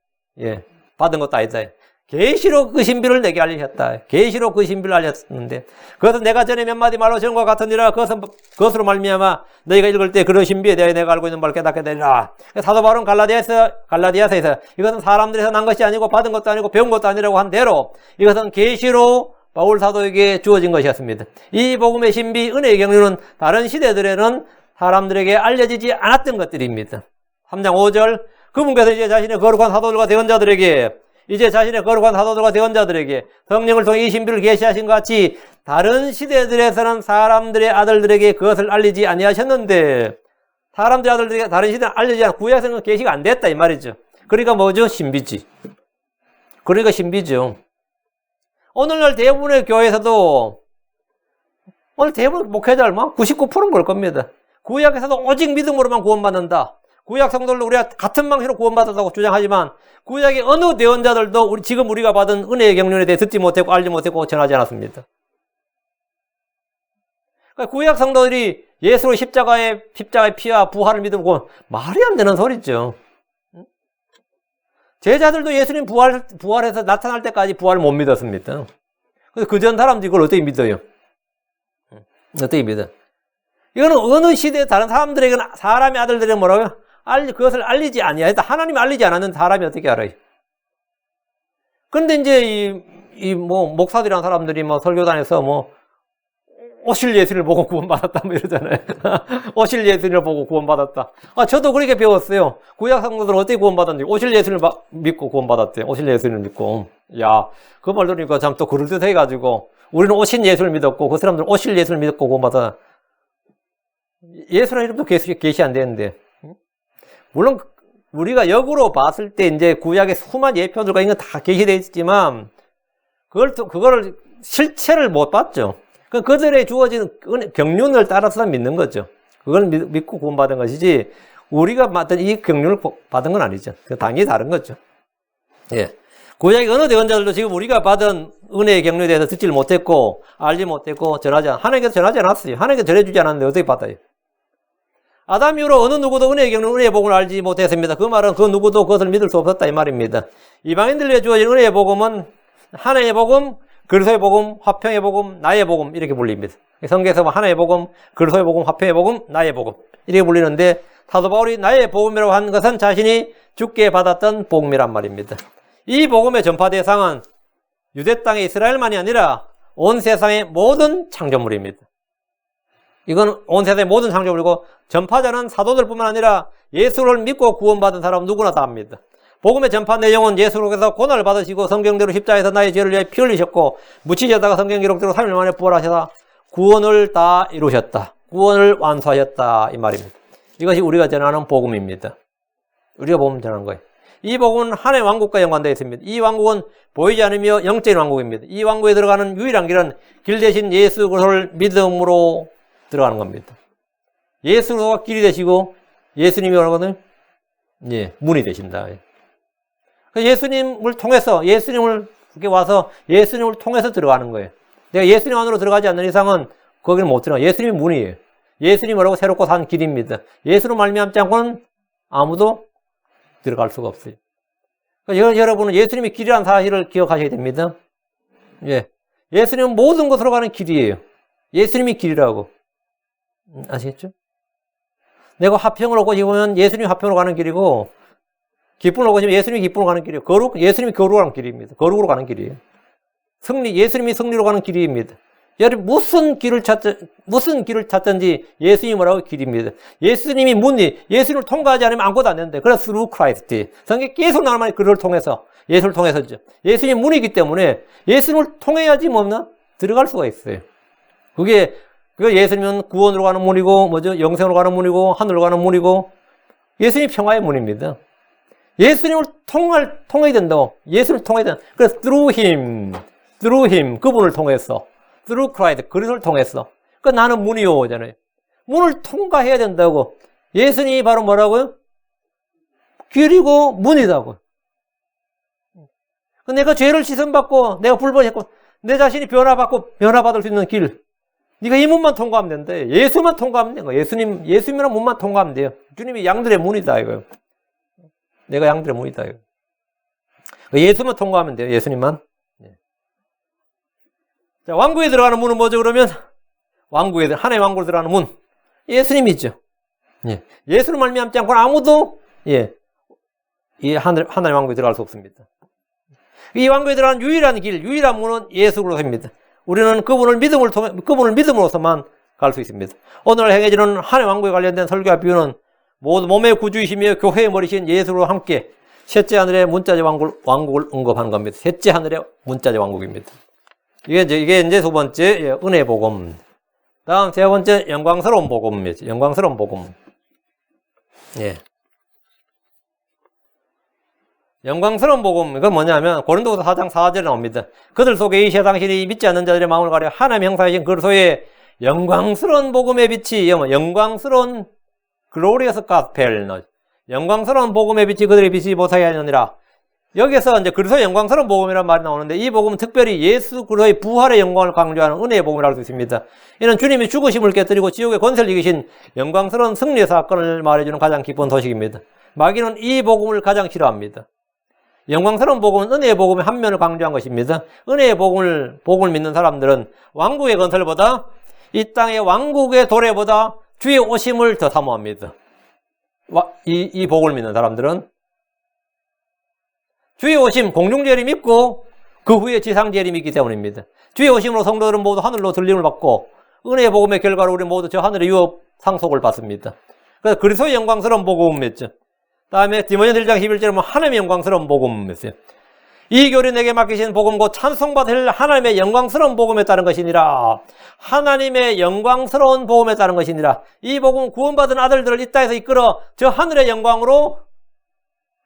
받은 것도 아니다. 계시로 그 신비를 내게 알리셨다. 계시로 그 신비를 알렸는데 그것은 내가 전에 몇 마디 말로 전과 같으니라 그것으로 말미암아 너희가 읽을 때 그런 신비에 대해 내가 알고 있는 바를 깨닫게 되리라. 사도 바울은 갈라디아서에서 이것은 사람들에서 난 것이 아니고 받은 것도 아니고 배운 것도 아니라고 한 대로 이것은 계시로 바울 사도에게 주어진 것이었습니다. 이 복음의 신비, 은혜의 경륜은 다른 시대들에는 사람들에게 알려지지 않았던 것들입니다. 3장 5절 그분께서 이제 자신의 거룩한 사도들과 대언자들에게 성령을 통해 이 신비를 계시하신 것 같이 다른 시대들에서는 사람들의 아들들에게 그것을 알리지 아니하셨는데 사람들의 아들들에게 다른 시대는 알려지지 않고 구약에서는 계시가 안 됐다 이 말이죠. 그러니까 뭐죠? 신비지. 그러니까 신비죠. 오늘날 대부분의 교회에서도 오늘 대부분 목회자들 99%는 그럴 겁니다. 구약에서도 오직 믿음으로만 구원받는다. 구약 성도들도 우리가 같은 방식으로 구원받았다고 주장하지만 구약의 어느 대언자들도 지금 우리가 받은 은혜의 경륜에 대해 듣지 못했고 알지 못했고 전하지 않았습니다. 그러니까 구약 성도들이 예수로 십자가의 피와 부활을 믿고 말이 안 되는 소리죠. 제자들도 예수님 부활해서 나타날 때까지 부활을 못 믿었습니다. 그래서 그전 사람들이 이걸 어떻게 믿어요? 어떻게 믿어? 이거는 어느 시대에 다른 사람들에게는 사람의 아들들에게 뭐라고요? 그것을 알리지 아니하였다. 하나님이 알리지 않았는 사람이 어떻게 알아요? 그런데 이제 목사들이란 사람들이 설교단에서 오실 예수를 보고 구원받았다 이러잖아요. 오실 예수를 보고 구원받았다. 저도 그렇게 배웠어요. 구약 성도들은 어떻게 구원받았는지 오실 예수를 믿고 구원받았대요. 오실 예수를 믿고. 야, 그 말 들으니까 참 또 그럴듯해가지고 우리는 오신 예수를 믿었고 그 사람들은 오실 예수를 믿고 구원받았다. 예수라는 이름도 계시 안 되는데. 물론 우리가 역으로 봤을 때 이제 구약의 수많은 예표들과 이런 거 다 계시되어 있지만 그거를 실체를 못 봤죠. 그들의 주어진 경륜을 따라서 믿는 거죠. 그걸 믿고 구원받은 것이지 우리가 받은 이 경륜을 받은 건 아니죠. 당연히 다른 거죠. 예. 구약의 어느 대언자들도 지금 우리가 받은 은혜의 경륜에 대해서 듣지를 못했고 알지 못했고 하나님께서 전하지 않았어요. 하나님께서 전해주지 않았는데 어떻게 받아요? 아담 이후로 어느 누구도 은혜의 경륜, 은혜의 복음을 알지 못했습니다. 그 말은 그 누구도 그것을 믿을 수 없었다 이 말입니다. 이방인들에게 주어진 은혜의 복음은 하나님의 복음, 그리스도의 복음, 화평의 복음, 나의 복음 이렇게 불립니다. 성경에서 하나의 복음, 그리스도의 복음, 화평의 복음, 나의 복음 이렇게 불리는데 사도 바울이 나의 복음이라고 한 것은 자신이 주께 받았던 복음이란 말입니다. 이 복음의 전파 대상은 유대 땅의 이스라엘만이 아니라 온 세상의 모든 창조물입니다. 이건 온 세상의 모든 창조물이고 전파자는 사도들뿐만 아니라 예수를 믿고 구원받은 사람 누구나 다 합니다. 복음의 전파 내용은 예수로께서 고난을 받으시고 성경대로 십자가에서 나의 죄를 위해 피 흘리셨고 묻히셨다가 성경 기록대로 3일 만에 부활하셔서 구원을 다 이루셨다. 구원을 완수하셨다 이 말입니다. 이것이 우리가 전하는 복음입니다. 우리가 복음 전하는 거예요. 이 복음은 하나님의 왕국과 연관되어 있습니다. 이 왕국은 보이지 않으며 영적인 왕국입니다. 이 왕국에 들어가는 유일한 길은 길 대신 예수 그리스도를 믿음으로 들어가는 겁니다. 예수 그리스도가 길이 되시고 예수님이 뭐라거든요? 예, 문이 되신다. 예수님을 통해서 예수님을 이렇게 와서 예수님을 통해서 들어가는 거예요. 내가 예수님 안으로 들어가지 않는 이상은 거기는 못 들어가. 예수님이 문이에요. 예수님이 뭐라고 새롭고 산 길입니다. 예수로 말미암지 않고는 아무도 들어갈 수가 없어요. 그러니까 여러분은 예수님이 길이라는 사실을 기억하셔야 됩니다. 예. 예수님은 모든 곳으로 가는 길이에요. 예수님이 길이라고. 아시겠죠? 내가 화평을 얻고 싶으면 예수님이 화평으로 가는 길이고, 기쁨을 얻고 싶으면 예수님이 기쁨으로 가는 길이에요. 예수님이 거룩으로 가는 길입니다. 거룩으로 가는 길이에요. 예수님이 승리로 가는 길입니다. 여러분, 무슨 길을 찾든지 예수님이 뭐라고? 길입니다. 예수님이 문이, 예수님을 통과하지 않으면 아무것도 안 되는데, 그래서 through Christ. 성경에 계속 나오는 말이 그를 통해서, 예수를 통해서죠. 예수님이 문이기 때문에 예수님을 통해야지 뭐나 들어갈 수가 있어요. 그게 예수님은 구원으로 가는 문이고, 뭐죠? 영생으로 가는 문이고, 하늘로 가는 문이고, 예수님이 평화의 문입니다. 예수님을 통해야 된다고. 예수님을 통해야 된다. 그래서 through him, 그분을 통해서. through Christ, 그리스도를 통해서. 그러니까 나는 문이요, 잖아요. 문을 통과해야 된다고. 예수님이 바로 뭐라고요? 길이고 문이다고. 내가 죄를 씻음받고, 내가 불법했고, 내 자신이 변화받을 수 있는 길. 네가 이 문만 통과하면 된대. 예수만 통과하면 돼. 예수님이란 문만 통과하면 돼요. 주님이 양들의 문이다, 이거요. 내가 양들의 문이다, 이거. 예수만 통과하면 돼요, 예수님만. 자, 왕국에 들어가는 문은 뭐죠, 그러면? 하나의 왕국에 들어가는 문. 예수님이죠. 예. 예수를 말미암지 않고는 아무도, 예, 이 하나의 왕국에 들어갈 수 없습니다. 이 왕국에 들어가는 유일한 문은 예수 그리스도입니다. 우리는 그분을 믿음으로서만 갈 수 있습니다. 오늘 행해지는 하나의 왕국에 관련된 설교와 비유는 모두 몸의 구주이시며 교회의 머리신 예수로 함께 셋째 하늘의 문자재 왕국을 언급하는 겁니다. 셋째 하늘의 문자재 왕국입니다. 이게 이제 두 번째, 은혜 복음. 다음 세 번째, 영광스러운 복음입니다. 영광스러운 복음. 예. 영광스러운 복음, 이건 뭐냐면, 고린도후서 4장 4절에 나옵니다. 그들 속에 이 세상 신이 믿지 않는 자들의 마음을 가려 하나님의 형상이신 그리스도의 영광스러운 복음의 빛이, 영광스러운 글로리어스 가스펠, 영광스러운 복음의 빛이 그들의 빛이 못하게 하느니라. 여기서 이제 그리스도의 영광스러운 복음이라는 말이 나오는데, 이 복음은 특별히 예수 그리스도의 부활의 영광을 강조하는 은혜의 복음이라고 할 수 있습니다. 이는 주님이 죽으심을 깨뜨리고 지옥의 권세를 이기신 영광스러운 승리의 사건을 말해주는 가장 기쁜 소식입니다. 마귀는 이 복음을 가장 싫어합니다. 영광스러운 복음은 은혜의 복음의 한 면을 강조한 것입니다. 은혜의 복음을 믿는 사람들은 왕국의 건설보다, 이 땅의 왕국의 도래보다 주의 오심을 더 사모합니다. 이 복음을 믿는 사람들은 주의 오심, 공중재림이 믿고 그 후에 지상재림이 있기 때문입니다. 주의 오심으로 성도들은 모두 하늘로 들림을 받고 은혜의 복음의 결과로 우리 모두 저 하늘의 유업 상속을 받습니다. 그래서 그리스도의 영광스러운 복음이었죠. 다음에 디모데 1장 11절에 보면 하나님의 영광스러운 복음이었어요. 이 교리 내게 맡기신 복음 곧 찬송받을 하나님의 영광스러운 복음에 따른 것이니라. 하나님의 영광스러운 복음에 따른 것이니라. 이 복음은 구원받은 아들들을 이 땅에서 이끌어 저 하늘의 영광으로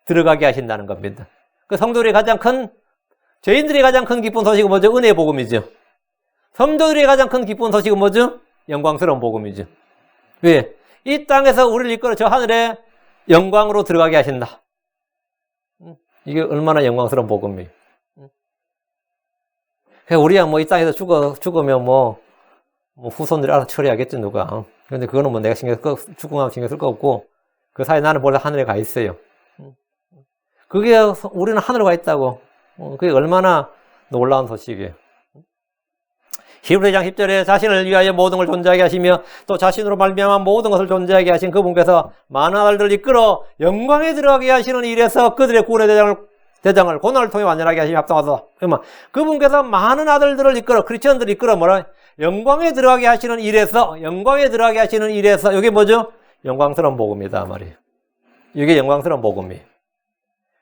들어가게 하신다는 겁니다. 그 성도들이 죄인들이 가장 큰 기쁜 소식은 뭐죠? 은혜의 복음이죠. 성도들이 가장 큰 기쁜 소식은 뭐죠? 영광스러운 복음이죠. 왜? 이 땅에서 우리를 이끌어 저 하늘의 영광으로 들어가게 하신다. 이게 얼마나 영광스러운 복음이에요. 우리야 이 땅에서 죽으면 후손들이 알아서 처리하겠지, 누가. 근데 그거는 내가 죽으면 신경 쓸 거 없고, 그 사이에 나는 원래 하늘에 가 있어요. 그게 우리는 하늘에 가 있다고. 그게 얼마나 놀라운 소식이에요. 히브리 2장 10절에 자신을 위하여 모든 걸 존재하게 하시며 또 자신으로 말미암아 모든 것을 존재하게 하신 그분께서 많은 아들들을 이끌어 영광에 들어가게 하시는 일에서 그들의 구원의 대장을 고난을 통해 완전하게 하시며 합당하소서. 그분께서 많은 아들들을 이끌어, 크리스천들을 이끌어 영광에 들어가게 하시는 일에서, 이게 뭐죠? 영광스러운 복음이다 말이에요. 이게 영광스러운 복음이에요.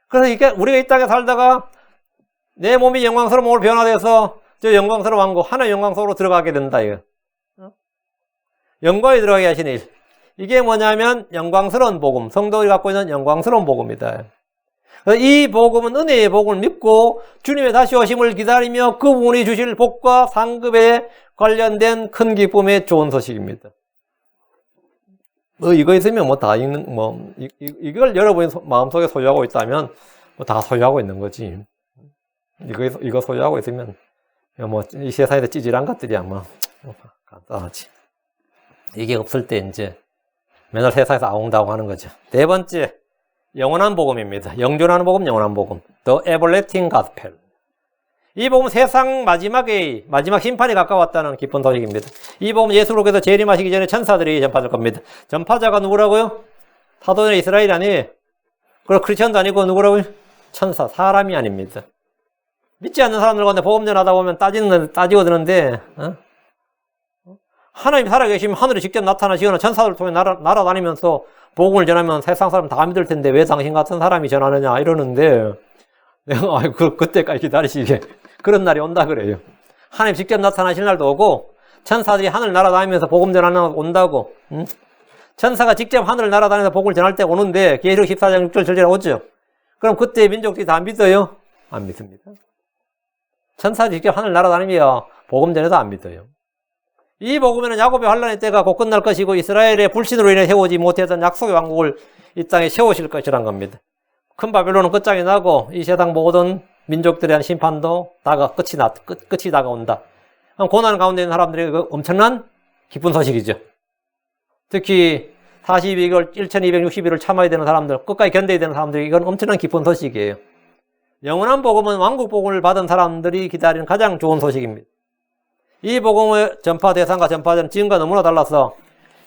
그래서 이게 우리가 이 땅에 살다가 내 몸이 영광스러운 몸으로 변화돼서 저 영광스러운 왕국, 하나의 영광 속으로 들어가게 된다, 이거. 영광에 들어가게 하시는 일. 이게 뭐냐면 영광스러운 복음, 성도들이 갖고 있는 영광스러운 복음이다. 이 복음은 은혜의 복음을 믿고 주님의 다시 오심을 기다리며 그분이 주실 복과 상급에 관련된 큰 기쁨의 좋은 소식입니다. 이거 있으면 뭐 다 있는, 이걸 여러분이 마음속에 소유하고 있다면 뭐 다 소유하고 있는 거지. 이거 소유하고 있으면 이 세상에서 찌질한 것들이야 간단하지. 이게 없을 때 이제 맨날 세상에서 아웅다웅 하는 거죠. 네 번째, 영원한 복음입니다. 영존하는 복음, 영원한 복음. The Everlasting Gospel. 이 복음은 세상 마지막 심판이 가까웠다는 기쁜 소식입니다. 이 복음은 예수로께서 재림하시기 전에 천사들이 전파될 겁니다. 전파자가 누구라고요? 사도들의 이스라엘이 아니에요. 그리고 크리스천도 아니고 누구라고요? 천사, 사람이 아닙니다. 믿지 않는 사람들 가운데 복음 전하다 보면 따지고 드는데, 하나님이 살아계시면 하늘에 직접 나타나시거나 천사들을 통해 날아다니면서 복음을 전하면 세상 사람 다 믿을 텐데 왜 당신 같은 사람이 전하느냐 이러는데, 내가 그때까지 기다리시게. 그런 날이 온다 그래요. 하나님 직접 나타나실 날도 오고 천사들이 하늘 날아다니면서 복음 전하는 날 온다고. 천사가 직접 하늘 날아다니면서 복음을 전할 때 오는데 계시록 14장 6절 절절에 오죠. 그럼 그때 민족들이 다 믿어요? 안 믿습니다. 천사들이 직접 하늘 날아다니며 복음 전해도 안 믿어요. 이 복음에는 야곱의 환란의 때가 곧 끝날 것이고 이스라엘의 불신으로 인해 세우지 못했던 약속의 왕국을 이 땅에 세우실 것이란 겁니다. 큰 바벨론은 끝장이 나고 이 세상 모든 민족들에 대한 심판도 끝이 다가온다. 고난 가운데 있는 사람들에게 엄청난 기쁜 소식이죠. 특히 42개월 1260일을 참아야 되는 사람들, 끝까지 견뎌야 되는 사람들에게 이건 엄청난 기쁜 소식이에요. 영원한 복음은 왕국 복음을 받은 사람들이 기다리는 가장 좋은 소식입니다. 이 복음의 전파 대상과 전파자는 지금과 너무나 달라서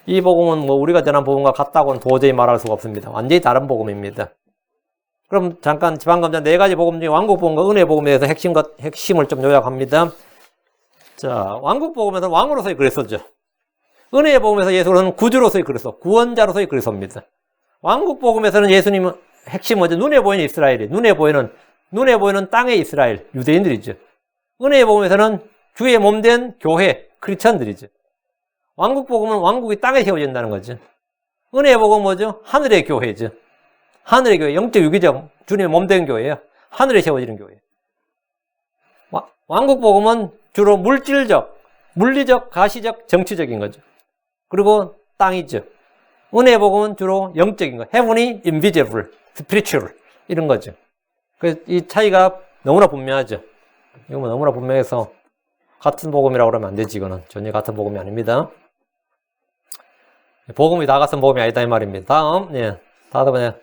이 복음은 우리가 전한 복음과 같다고는 도저히 말할 수가 없습니다. 완전히 다른 복음입니다. 그럼 잠깐 방금 전 네 가지 복음 중에 왕국 복음과 은혜 복음에 대해서 핵심을 좀 요약합니다. 자, 왕국 복음에서는 왕으로서의 그리스도죠. 은혜의 복음에서 예수는 구주로서의 그리스도, 구원자로서의 그리스도입니다. 왕국 복음에서는 예수님은 핵심 뭐죠? 눈에 보이는 이스라엘이, 눈에 보이는 땅의 이스라엘, 유대인들이죠. 은혜의 복음에서는 주의 몸된 교회, 크리스천들이죠. 왕국 복음은 왕국이 땅에 세워진다는 거죠. 은혜의 복음은 뭐죠? 하늘의 교회죠. 하늘의 교회, 영적 유기적, 주님의 몸된 교회예요. 하늘에 세워지는 교회. 왕국 복음은 주로 물리적, 가시적, 정치적인 거죠. 그리고 땅이죠. 은혜의 복음은 주로 영적인 거. heavenly, invisible, spiritual 이런 거죠. 그래서 이 차이가 너무나 분명하죠. 이거 너무나 분명해서 같은 복음이라고 그러면 안 되지. 이거는 전혀 같은 복음이 아닙니다. 복음이 다 같은 복음이 아니다 이 말입니다. 다음 번째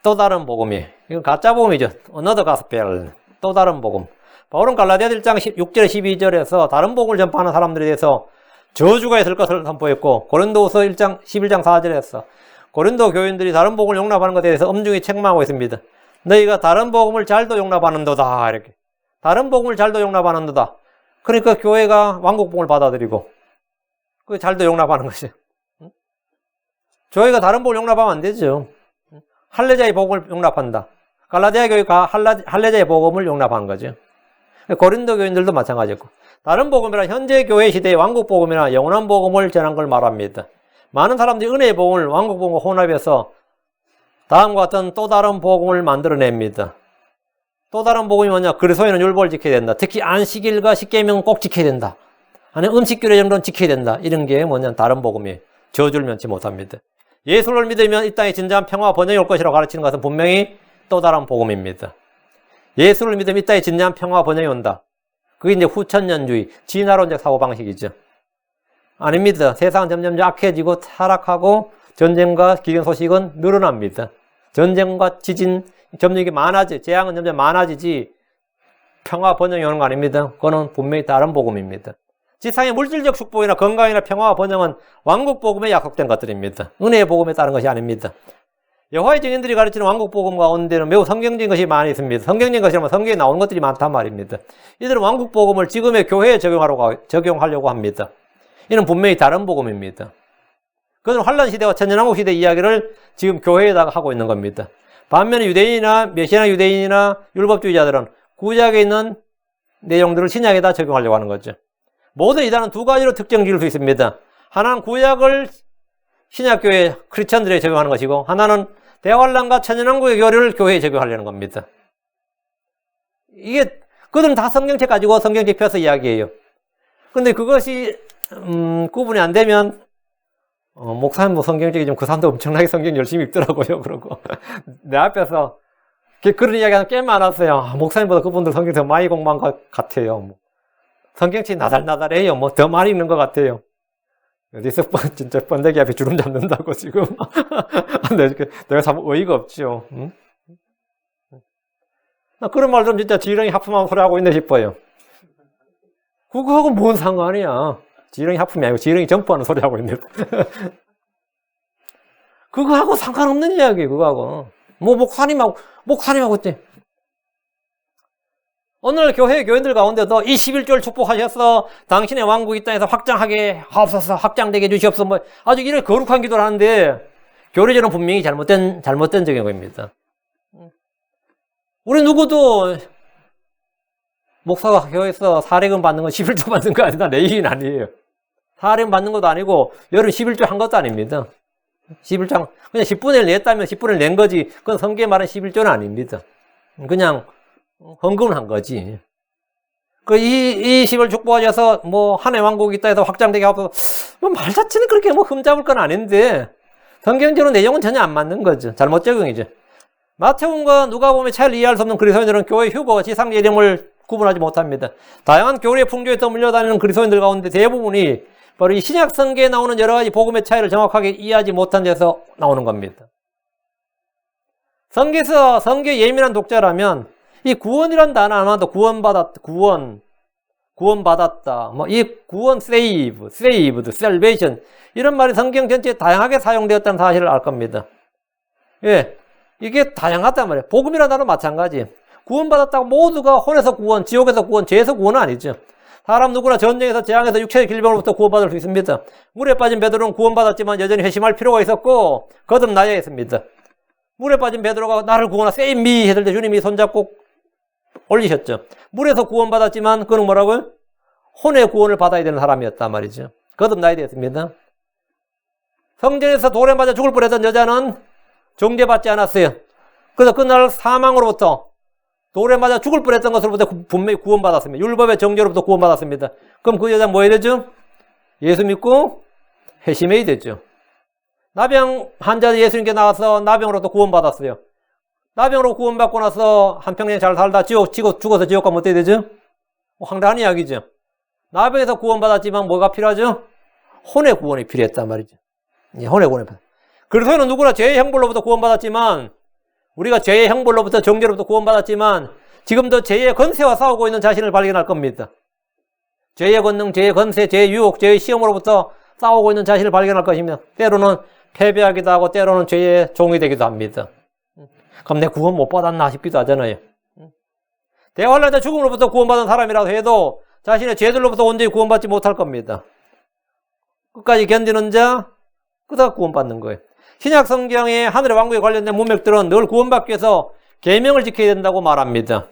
또 다른 복음이, 이건 가짜 복음이죠. Another gospel, 또 다른 복음. 바울은 갈라디아 1장 6절 12절에서 다른 복음을 전파하는 사람들에 대해서 저주가 있을 것을 선포했고, 고린도후서 1장 11장 4절에서 고린도 교인들이 다른 복음을 용납하는 것에 대해서 엄중히 책망하고 있습니다. 너희가 다른 복음을 잘도 용납하는도다, 이렇게. 다른 복음을 잘도 용납하는도다. 그러니까 교회가 왕국 복음을 받아들이고 그 잘도 용납하는 것이죠. 저희가 다른 복음을 용납하면 안 되죠. 할례자의 복음을 용납한다. 갈라디아 교회가 할례자의 복음을 용납한 거죠. 고린도 교인들도 마찬가지였고, 다른 복음이란 현재 교회 시대의 왕국 복음이나 영원한 복음을 전한 걸 말합니다. 많은 사람들이 은혜의 복음을 왕국 복음과 혼합해서 다음과 같은 또 다른 복음을 만들어냅니다. 또 다른 복음이 뭐냐? 그리스도인은 율법을 지켜야 된다. 특히 안식일과 십계명은 꼭 지켜야 된다. 아니 음식규례 정도는 지켜야 된다. 이런 게 뭐냐? 다른 복음이에요. 저주를 면치 못합니다. 예수를 믿으면 이 땅에 진정한 평화와 번영이 올 것이라고 가르치는 것은 분명히 또 다른 복음입니다. 예수를 믿으면 이 땅에 진정한 평화와 번영이 온다. 그게 이제 후천년주의, 진화론적 사고방식이죠. 아닙니다. 세상은 점점 약해지고 타락하고 전쟁과 기근 소식은 늘어납니다. 전쟁과 지진 점점 이게 재앙은 점점 많아지지 평화 번영이 오는 거 아닙니다. 그거는 분명히 다른 복음입니다. 지상의 물질적 축복이나 건강이나 평화와 번영은 왕국 복음에 약속된 것들입니다. 은혜의 복음에 따른 것이 아닙니다. 여호와의 증인들이 가르치는 왕국 복음 가운데는 매우 성경적인 것이 많이 있습니다. 성경적인 것이라면 성경에 나오는 것들이 많단 말입니다. 이들은 왕국 복음을 지금의 교회에 적용하려고 합니다. 이는 분명히 다른 복음입니다. 그건 환란 시대와 천년왕국 시대 이야기를 지금 교회에다가 하고 있는 겁니다. 반면에 유대인이나 메시아 유대인이나 율법주의자들은 구약에 있는 내용들을 신약에다 적용하려고 하는 거죠. 모든 이단은 두 가지로 특정 지을 수 있습니다. 하나는 구약을 신약교회 크리스천들에 적용하는 것이고 하나는 대환란과 천연왕국의 교리를 교회에 적용하려는 겁니다. 이게 그들은 다 성경책 가지고 성경책 펴서 이야기해요. 근데 그것이 구분이 안 되면 목사님 뭐 성경책이 좀 그 사람도 엄청나게 성경 열심히 읽더라고요. 그러고 내 앞에서 그런 이야기가 꽤 많았어요. 목사님보다 그분들 성경 더 많이 공부한 것 같아요. 성경책이 나달나달해요. 뭐 더 많이 읽는 것 같아요. 어디서 진짜 번데기 앞에 주름 잡는다고 지금. 내가 참 어이가 없죠. 응? 나 그런 말 좀 진짜 지렁이 하품하고 소리 하고 있네 싶어요. 그거하고 뭔 상관이야. 지렁이 하품이 아니고 지렁이 점프하는 소리 하고 있네. 그거하고 상관없는 이야기예요. 그거하고. 뭐 목사님하고 어때? 오늘 교인들 가운데도 이 11조를 축복하셔서 당신의 왕국이 이 땅에서 확장하게 하옵소서, 확장되게 해주시옵소서, 뭐 아주 이런 거룩한 기도를 하는데 교리적으로는 분명히 잘못된 적용입니다. 우리 누구도 목사가 교회에서 사례금 받는 건 11조 받는 거 아니다. 내 일은 아니에요. 사례금 받는 것도 아니고 여러분 11조 한 것도 아닙니다. 11조 그냥 10분의 1 냈다면 10분의 1 낸 거지. 그건 성경에 말하는 11조는 아닙니다. 그냥 헌금을 한 거지. 이 10을 축복하셔서 뭐 한 해 왕국이 있다 해서 확장되게 하고 뭐 말 자체는 그렇게 뭐 흠잡을 건 아닌데 성경적으로 내용은 전혀 안 맞는 거죠. 잘못 적용이죠. 마태복음과 누가복음의 차이를 이해할 수 없는 그리스도인들은 교회 휴거와 지상 예령을 구분하지 못합니다. 다양한 교리의 풍조에 떠밀려 다니는 그리스도인들 가운데 대부분이 바로 이 신약 성경에 나오는 여러 가지 복음의 차이를 정확하게 이해하지 못한 데서 나오는 겁니다. 성경에서 성경에 예민한 독자라면 이 구원이란 단어 아마도 구원받았다, 뭐 이 구원 saved, salvation 이런 말이 성경 전체에 다양하게 사용되었다는 사실을 알 겁니다. 예, 이게 다양하단 말이에요. 복음이라는 단어 마찬가지. 구원받았다고 모두가 혼에서 구원, 지옥에서 구원, 죄에서 구원은 아니죠. 사람 누구나 전쟁에서 재앙에서 육체의 질병으로부터 구원받을 수 있습니다. 물에 빠진 베드로는 구원받았지만 여전히 회심할 필요가 있었고 거듭나야 했습니다. 물에 빠진 베드로가 나를 구원하 save me 했을 때 주님이 손잡고 올리셨죠. 물에서 구원받았지만 그는 뭐라고요? 혼의 구원을 받아야 되는 사람이었단 말이죠. 거듭나야 되었습니다. 성전에서 돌에 맞아 죽을 뻔했던 여자는 정죄받지 않았어요. 그래서 그날 사망으로부터 돌에 맞아 죽을 뻔했던 것으로부터 분명히 구원받았습니다. 율법의 정죄로부터 구원받았습니다. 그럼 그 여자 뭐 해야 되죠? 예수 믿고 회심해야 되죠. 나병 환자 예수님께 나와서 나병으로부터 구원받았어요. 나병으로 구원받고 나서 한평생 잘 살다 죽어서 지옥 가면 어떻게 되죠? 황당한 이야기죠. 나병에서 구원받았지만 뭐가 필요하죠? 혼의 구원이 필요했단 말이죠. 혼의 구원이 필요했다. 그리스도인은 누구나 죄의 형벌로부터 구원받았지만 우리가 죄의 형벌로부터 정죄로부터 구원받았지만 지금도 죄의 권세와 싸우고 있는 자신을 발견할 겁니다. 죄의 권능, 죄의 권세, 죄의 유혹, 죄의 시험으로부터 싸우고 있는 자신을 발견할 것입니다. 때로는 패배하기도 하고 때로는 죄의 종이 되기도 합니다. 그럼 내 구원 못 받았나 싶기도 하잖아요. 대환란자 죽음으로부터 구원받은 사람이라도 해도 자신의 죄들로부터 온전히 구원받지 못할 겁니다. 끝까지 견디는 자, 그다 구원받는 거예요. 신약 성경의 하늘의 왕국에 관련된 문맥들은 늘 구원받기 위해서 계명을 지켜야 된다고 말합니다.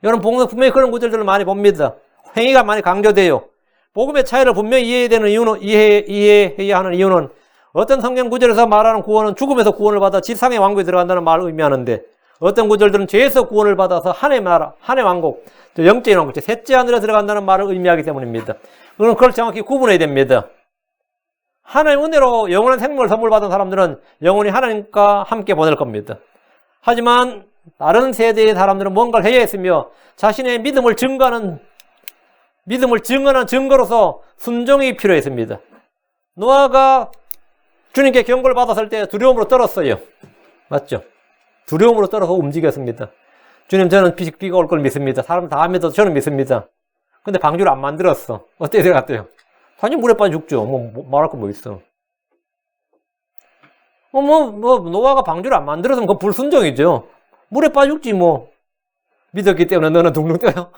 여러분 복음에 분명히 그런 구절들을 많이 봅니다. 행위가 많이 강조돼요. 복음의 차이를 분명히 이해해야 하는 이유는 어떤 성경 구절에서 말하는 구원은 죽음에서 구원을 받아 지상의 왕국에 들어간다는 말을 의미하는데 어떤 구절들은 죄에서 구원을 받아서 하나의 나라, 하나의 왕국, 영적인 왕국, 셋째 하늘에 들어간다는 말을 의미하기 때문입니다. 그럼 그걸 정확히 구분해야 됩니다. 하나님 은혜로 영원한 생명을 선물 받은 사람들은 영원히 하나님과 함께 보낼 겁니다. 하지만 다른 세대의 사람들은 뭔가를 해야 했으며 자신의 믿음을 증거하는 증거로서 순종이 필요했습니다. 노아가 주님께 경고를 받았을 때 두려움으로 떨었어요. 맞죠? 두려움으로 떨어서 움직였습니다. 주님, 저는 비가 올 걸 믿습니다. 사람 다 믿어도 저는 믿습니다. 근데 방주를 안 만들었어. 어떻게 들어갔대요? 당연히 물에 빠져 죽죠. 말할 거 뭐 있어. 노아가 방주를 안 만들었으면 그건 불순종이죠. 물에 빠져 죽지, 뭐. 믿었기 때문에 너는 둥둥 떠요.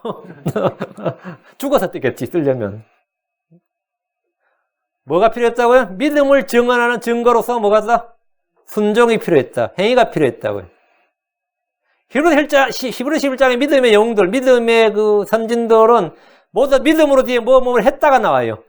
죽어서 뜨겠지, 뜨려면. 뭐가 필요했다고요? 믿음을 증언하는 증거로서 뭐가 있다? 순종이 필요했다. 행위가 필요했다고요. 히브리서 11장의 믿음의 영웅들, 믿음의 그 선진들은 모두 믿음으로 뒤에 뭐를 했다가 나와요.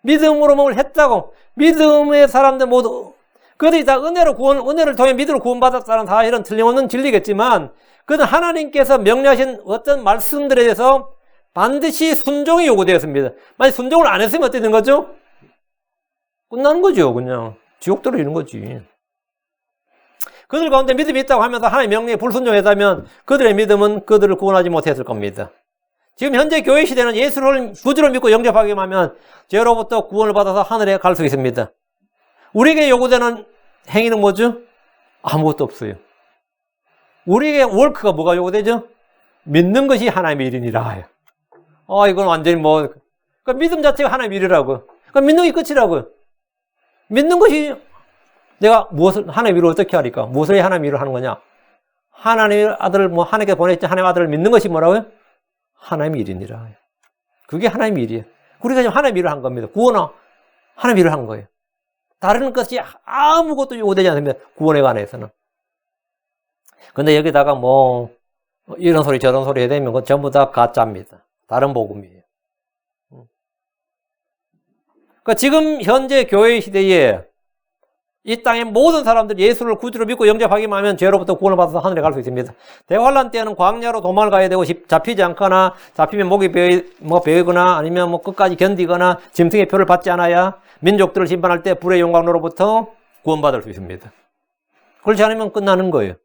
믿음으로 뭘 했다고. 믿음의 사람들 모두 그들이 다 은혜를 통해 믿음으로 구원받았다는 사실은 틀림없는 진리겠지만 그는 하나님께서 명령하신 어떤 말씀들에 대해서 반드시 순종이 요구되었습니다. 만약 순종을 안 했으면 어떻게 되는 거죠? 끝나는 거죠. 그냥 지옥 떨어지는 거지. 그들 가운데 믿음이 있다고 하면서 하나님의 명령에 불순종했다면 그들의 믿음은 그들을 구원하지 못했을 겁니다. 지금 현재 교회 시대는 예수를 구주로 믿고 영접하기만 하면 죄로부터 구원을 받아서 하늘에 갈 수 있습니다. 우리에게 요구되는 행위는 뭐죠? 아무것도 없어요. 우리에게 워크가 뭐가 요구되죠? 믿는 것이 하나님의 일이니라. 이건 완전히 그러니까 믿음 자체가 하나님의 일이라고. 그러니까 믿는 게 끝이라고요. 믿는 것이 내가 하나님의 일을 어떻게 하니까? 무엇을 하나님의 일을 하는 거냐? 하나님의 아들을 하나님께 보냈지 하나님의 아들을 믿는 것이 뭐라고요? 하나님의 일이니라. 그게 하나님의 일이에요. 우리가 지금 하나님의 일을 한 겁니다. 구원은 하나님의 일을 한 거예요. 다른 것이 아무것도 요구되지 않습니다. 구원에 관해서는. 근데 여기다가 이런 소리 저런 소리 해야 되면 그건 전부 다 가짜입니다. 다른 복음이에요. 그러니까 지금 현재 교회 시대에 이 땅의 모든 사람들이 예수를 구주로 믿고 영접하기만 하면 죄로부터 구원을 받아서 하늘에 갈 수 있습니다. 대환란 때는 광야로 도망을 가야 되고 잡히지 않거나 잡히면 목이 베이거나 아니면 끝까지 견디거나 짐승의 표를 받지 않아야 민족들을 심판할 때 불의 영광로로부터 구원받을 수 있습니다. 그렇지 않으면 끝나는 거예요.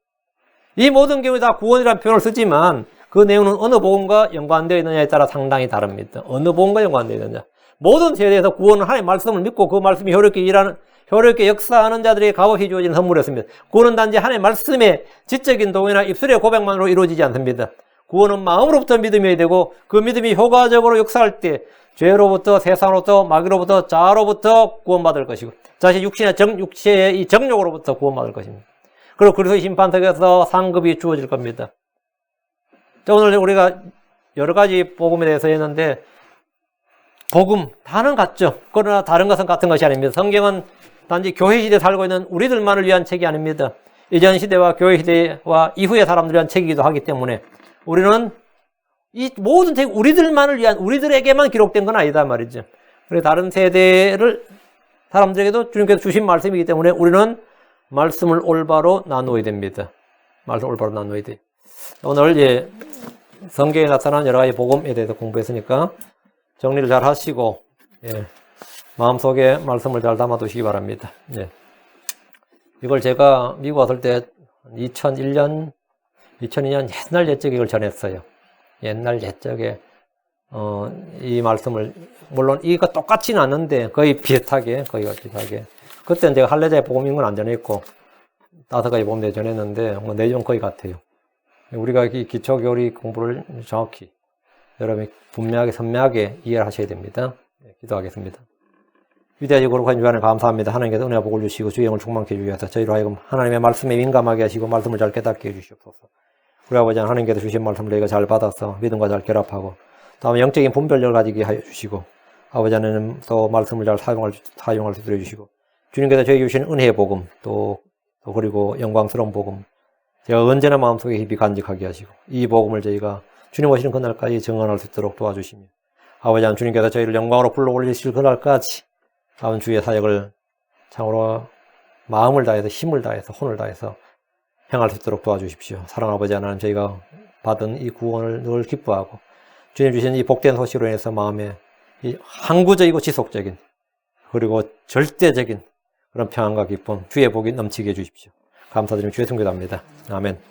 이 모든 경우에 다 구원이라는 표현을 쓰지만 그 내용은 어느 복음과 연관되어 있느냐에 따라 상당히 다릅니다. 어느 복음과 연관되어 있느냐. 모든 세대에서 구원은 하나님의 말씀을 믿고 그 말씀이 효력있게 역사하는 자들에게 값없이 주어지는 선물이었습니다. 구원은 단지 하나님의 말씀의 지적인 동의나 입술의 고백만으로 이루어지지 않습니다. 구원은 마음으로부터 믿음이어야 되고 그 믿음이 효과적으로 역사할 때 죄로부터 세상으로부터 마귀로부터 자아로부터 구원받을 것이고 자신 육체의 이 정욕으로부터 구원받을 것입니다. 그리고 그리스도의 심판석에서 상급이 주어질 겁니다. 자, 오늘 우리가 여러 가지 복음에 대해서 했는데 복음, 다는 같죠. 그러나 다른 것은 같은 것이 아닙니다. 성경은 단지 교회 시대에 살고 있는 우리들만을 위한 책이 아닙니다. 이전 시대와 교회 시대와 이후의 사람들을 위한 책이기도 하기 때문에 우리는 이 모든 책 우리들만을 위한 우리들에게만 기록된 건 아니다 말이죠. 그리고 다른 세대를 사람들에게도 주님께서 주신 말씀이기 때문에 우리는 말씀을 올바로 나누어야 됩니다. 말씀을 올바로 나누어야 돼. 오늘 성경에 나타난 여러 가지 복음에 대해서 공부했으니까 정리를 잘 하시고 마음속에 말씀을 잘 담아두시기 바랍니다. 이걸 제가 미국 왔을 때 2002년 옛날 옛적에 이걸 전했어요. 옛날 옛적에 이 말씀을 물론 이거 똑같지는 않는데 거의 비슷하게 그때는 제가 할례자의 복음인 건 안 전했고 5가지 복음 전했는데 내용 거의 같아요. 우리가 이 기초교리 공부를 정확히 여러분이 분명하게 선명하게 이해를 하셔야 됩니다. 기도하겠습니다. 위대하시고 거룩한 주하나님 감사합니다. 하나님께서 은혜와 복을 주시고 주의 영을 충만케 해주셔서 저희로 하여금 하나님의 말씀에 민감하게 하시고 말씀을 잘 깨닫게 해주시옵소서. 우리 아버지 하나님께서 주신 말씀을 저희가 잘 받아서 믿음과 잘 결합하고 다음에 영적인 분별력을 가지게 하여 주시고 아버지 하나님 또 말씀을 잘 사용할 수 있도록 해주시고 주님께서 저희에게 주신 은혜의 복음 또 그리고 영광스러운 복음 제가 언제나 마음속에 깊이 간직하게 하시고 이 복음을 저희가 주님 오시는 그날까지 증언할 수 있도록 도와주시며 아버지 하나님 주님께서 저희를 영광으로 불러 올리실 그날까지 아버지 주의 사역을 참으로 마음을 다해서 힘을 다해서 혼을 다해서 행할 수 있도록 도와주십시오. 사랑하는 아버지 하나님 저희가 받은 이 구원을 늘 기뻐하고 주님 주신 이 복된 소식으로 인해서 마음에 이 항구적이고 지속적인 그리고 절대적인 그런 평안과 기쁨 주의 복이 넘치게 해주십시오. 감사드리며 주의 승교답니다. 아멘.